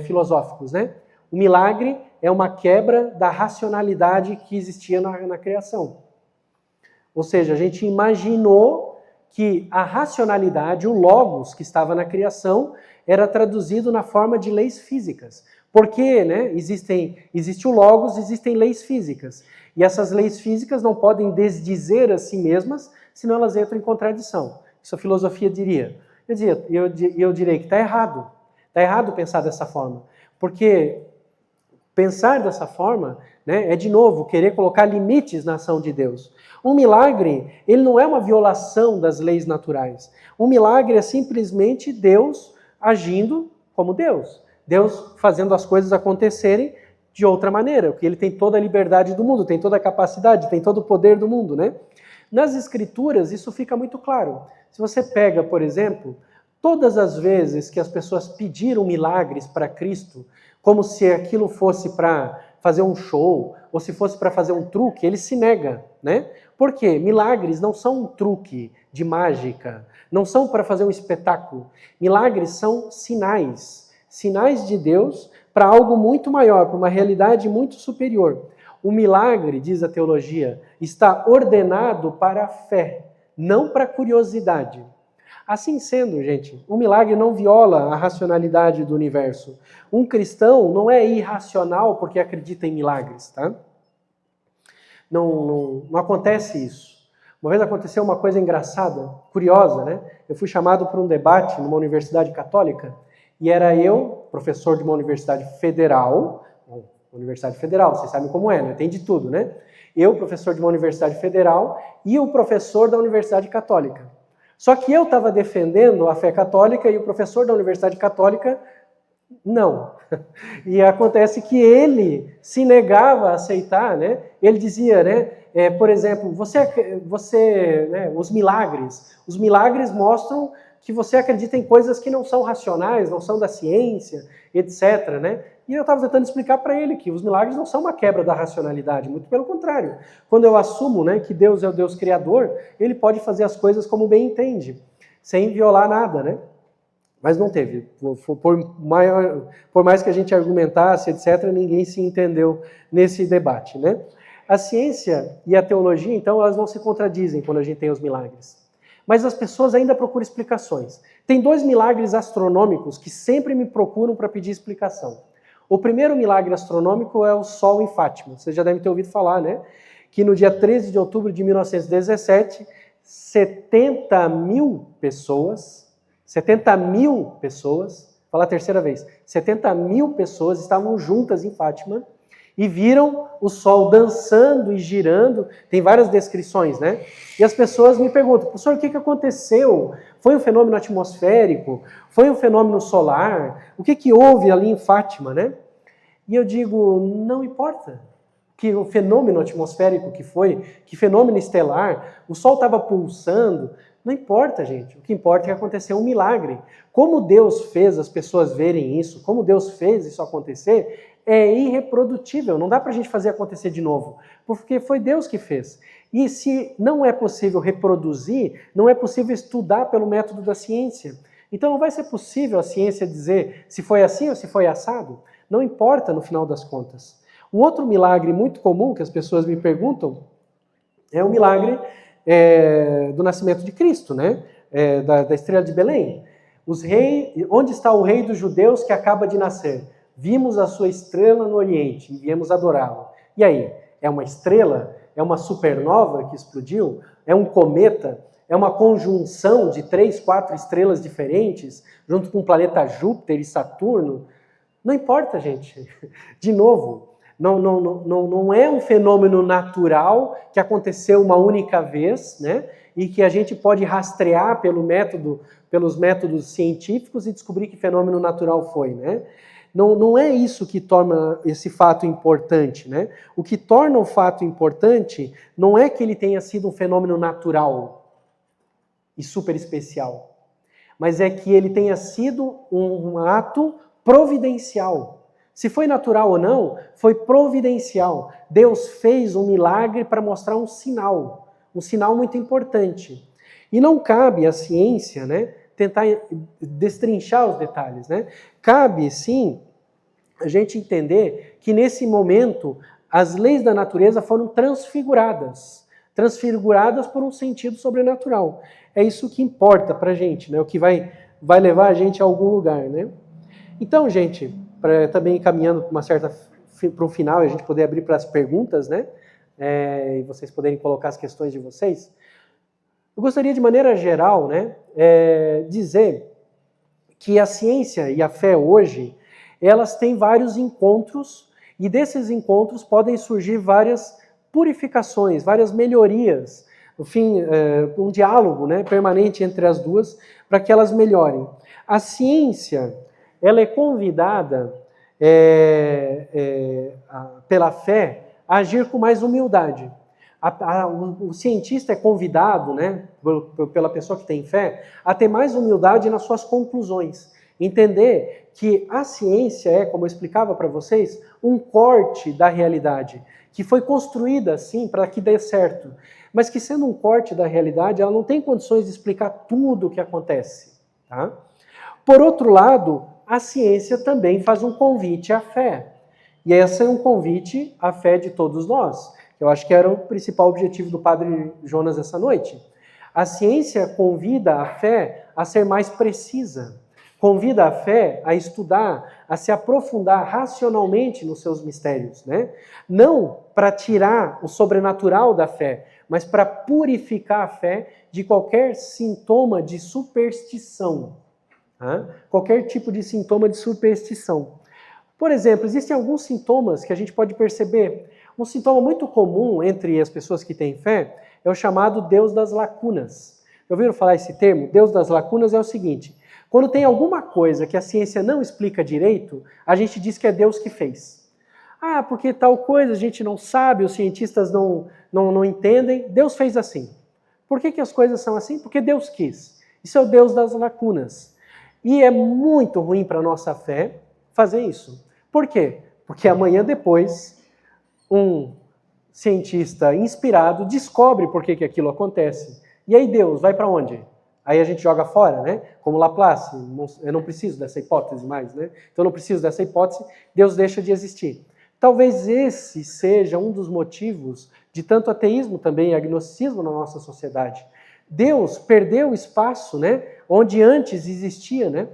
filosóficos, né? O milagre é uma quebra da racionalidade que existia na criação. Ou seja, a gente imaginou que a racionalidade, o logos que estava na criação, era traduzido na forma de leis físicas. Porque, né, existe o logos, existem leis físicas. E essas leis físicas não podem desdizer a si mesmas, senão elas entram em contradição. Isso a filosofia diria. Eu direi que está errado. Está errado pensar dessa forma. Porque pensar dessa forma, né, é, de novo, querer colocar limites na ação de Deus. Um milagre, ele não é uma violação das leis naturais. Um milagre é simplesmente Deus agindo como Deus. Deus fazendo as coisas acontecerem de outra maneira, porque ele tem toda a liberdade do mundo, tem toda a capacidade, tem todo o poder do mundo, né? Nas Escrituras, isso fica muito claro. Se você pega, por exemplo, todas as vezes que as pessoas pediram milagres para Cristo, como se aquilo fosse para fazer um show, ou se fosse para fazer um truque, ele se nega, né? Por quê? Milagres não são um truque de mágica, não são para fazer um espetáculo. Milagres são sinais de Deus para algo muito maior, para uma realidade muito superior. O milagre, diz a teologia, está ordenado para a fé, não para a curiosidade. Assim sendo, gente, o milagre não viola a racionalidade do universo. Um cristão não é irracional porque acredita em milagres, tá? Não acontece isso. Uma vez aconteceu uma coisa engraçada, curiosa, né? Eu fui chamado para um debate numa universidade católica e era eu, professor de uma universidade federal, vocês sabem como é, né? Tem de tudo, né? Eu, professor de uma universidade federal e o professor da universidade católica. Só que eu estava defendendo a fé católica e o professor da Universidade Católica, não. E acontece que ele se negava a aceitar, né? Ele dizia, né? Por exemplo, né, os milagres mostram que você acredita em coisas que não são racionais, não são da ciência, etc., né? E eu estava tentando explicar para ele que os milagres não são uma quebra da racionalidade, muito pelo contrário. Quando eu assumo, né, que Deus é o Deus criador, ele pode fazer as coisas como bem entende, sem violar nada, né? Mas não teve. Por mais que a gente argumentasse, etc., ninguém se entendeu nesse debate, né? A ciência e a teologia, então, elas não se contradizem quando a gente tem os milagres. Mas as pessoas ainda procuram explicações. Tem 2 milagres astronômicos que sempre me procuram para pedir explicação. O primeiro milagre astronômico é o Sol em Fátima. Vocês já devem ter ouvido falar, né? Que no dia 13 de outubro de 1917, 70 mil pessoas, fala a terceira vez, 70 mil pessoas estavam juntas em Fátima e viram o Sol dançando e girando. Tem várias descrições, né? E as pessoas me perguntam, professor, o que aconteceu? Foi um fenômeno atmosférico? Foi um fenômeno solar? O que houve ali em Fátima, né? E eu digo, não importa que o fenômeno atmosférico que foi, que fenômeno estelar, o Sol estava pulsando, não importa, gente. O que importa é que aconteceu um milagre. Como Deus fez as pessoas verem isso, como Deus fez isso acontecer, é irreprodutível. Não dá para a gente fazer acontecer de novo, porque foi Deus que fez. E se não é possível reproduzir, não é possível estudar pelo método da ciência. Então não vai ser possível a ciência dizer se foi assim ou se foi assado. Não importa no final das contas. Um outro milagre muito comum que as pessoas me perguntam é o milagre do nascimento de Cristo, né? Da estrela de Belém. Onde está o rei dos judeus que acaba de nascer? Vimos a sua estrela no Oriente e viemos adorá-lo. E aí? É uma estrela? É uma supernova que explodiu? É um cometa? É uma conjunção de 3, 4 estrelas diferentes, junto com o planeta Júpiter e Saturno? Não importa, gente. De novo, não é um fenômeno natural que aconteceu uma única vez, né? E que a gente pode rastrear pelos métodos científicos e descobrir que fenômeno natural foi, né? Não é isso que torna esse fato importante, né? O que torna o fato importante não é que ele tenha sido um fenômeno natural e super especial, mas é que ele tenha sido um ato providencial. Se foi natural ou não, foi providencial. Deus fez um milagre para mostrar um sinal muito importante. E não cabe à ciência, né, tentar destrinchar os detalhes, né? Cabe, sim, a gente entender que nesse momento as leis da natureza foram transfiguradas por um sentido sobrenatural. É isso que importa para a gente, né? O que vai levar a gente a algum lugar, né? Então, gente, também caminhando para um final, a gente poder abrir para as perguntas, né? E vocês poderem colocar as questões de vocês. Eu gostaria, de maneira geral, né, dizer que a ciência e a fé hoje, elas têm vários encontros, e desses encontros podem surgir várias purificações, várias melhorias, no fim, um diálogo, né, permanente entre as duas, para que elas melhorem. A ciência, ela é convidada pela fé a agir com mais humildade. O cientista é convidado, né, pela pessoa que tem fé, a ter mais humildade nas suas conclusões. Entender que a ciência é, como eu explicava para vocês, um corte da realidade, que foi construída assim para que dê certo, mas que sendo um corte da realidade, ela não tem condições de explicar tudo o que acontece. Tá? Por outro lado, a ciência também faz um convite à fé. E esse é um convite à fé de todos nós. Eu acho que era o principal objetivo do Padre Jonas essa noite. A ciência convida a fé a ser mais precisa. Convida a fé a estudar, a se aprofundar racionalmente nos seus mistérios, né? Não para tirar o sobrenatural da fé, mas para purificar a fé de qualquer sintoma de superstição. Tá? Qualquer tipo de sintoma de superstição. Por exemplo, existem alguns sintomas que a gente pode perceber. Um sintoma muito comum entre as pessoas que têm fé é o chamado Deus das lacunas. Ouviram falar esse termo? Deus das lacunas é o seguinte: quando tem alguma coisa que a ciência não explica direito, a gente diz que é Deus que fez. Ah, porque tal coisa a gente não sabe, os cientistas não entendem, Deus fez assim. Por que as coisas são assim? Porque Deus quis. Isso é o Deus das lacunas. E é muito ruim para a nossa fé fazer isso. Por quê? Porque amanhã depois, um cientista inspirado descobre por que aquilo acontece. E aí Deus vai para onde? aí a gente joga fora, né? Como Laplace, eu não preciso dessa hipótese mais, né? Então eu não preciso dessa hipótese, Deus deixa de existir. Talvez esse seja um dos motivos de tanto ateísmo também e agnosticismo na nossa sociedade. Deus perdeu o espaço, né, onde antes existia, né?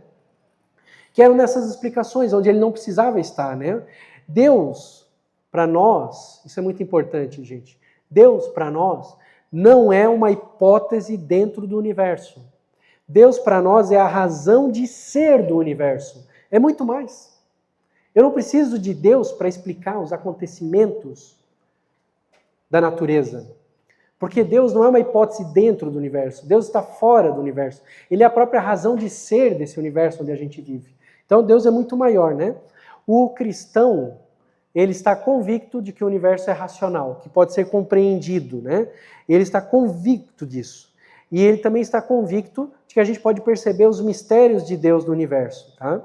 Que eram nessas explicações, onde ele não precisava estar, né? Deus, para nós, isso é muito importante, gente. Deus, para nós, não é uma hipótese dentro do universo. Deus, para nós, é a razão de ser do universo. É muito mais. Eu não preciso de Deus para explicar os acontecimentos da natureza. Porque Deus não é uma hipótese dentro do universo. Deus está fora do universo. Ele é a própria razão de ser desse universo onde a gente vive. Então Deus é muito maior, né? O cristão, ele está convicto de que o universo é racional, que pode ser compreendido, né? Ele está convicto disso. E ele também está convicto de que a gente pode perceber os mistérios de Deus no universo, tá?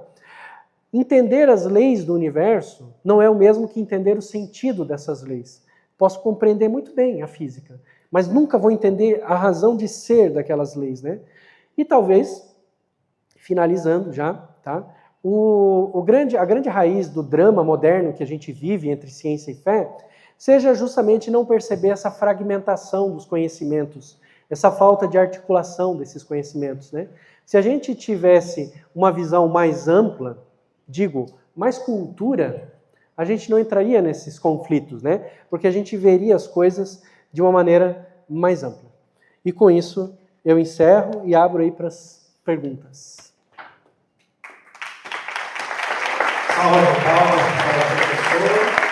Entender as leis do universo não é o mesmo que entender o sentido dessas leis. Posso compreender muito bem a física, mas nunca vou entender a razão de ser daquelas leis, né? E talvez, finalizando já, tá? A grande raiz do drama moderno que a gente vive entre ciência e fé seja justamente não perceber essa fragmentação dos conhecimentos, essa falta de articulação desses conhecimentos, né? Se a gente tivesse uma visão mais ampla, mais cultura, a gente não entraria nesses conflitos, né? Porque a gente veria as coisas de uma maneira mais ampla. E com isso, eu encerro e abro aí para as perguntas. Salve de palmas para a professora.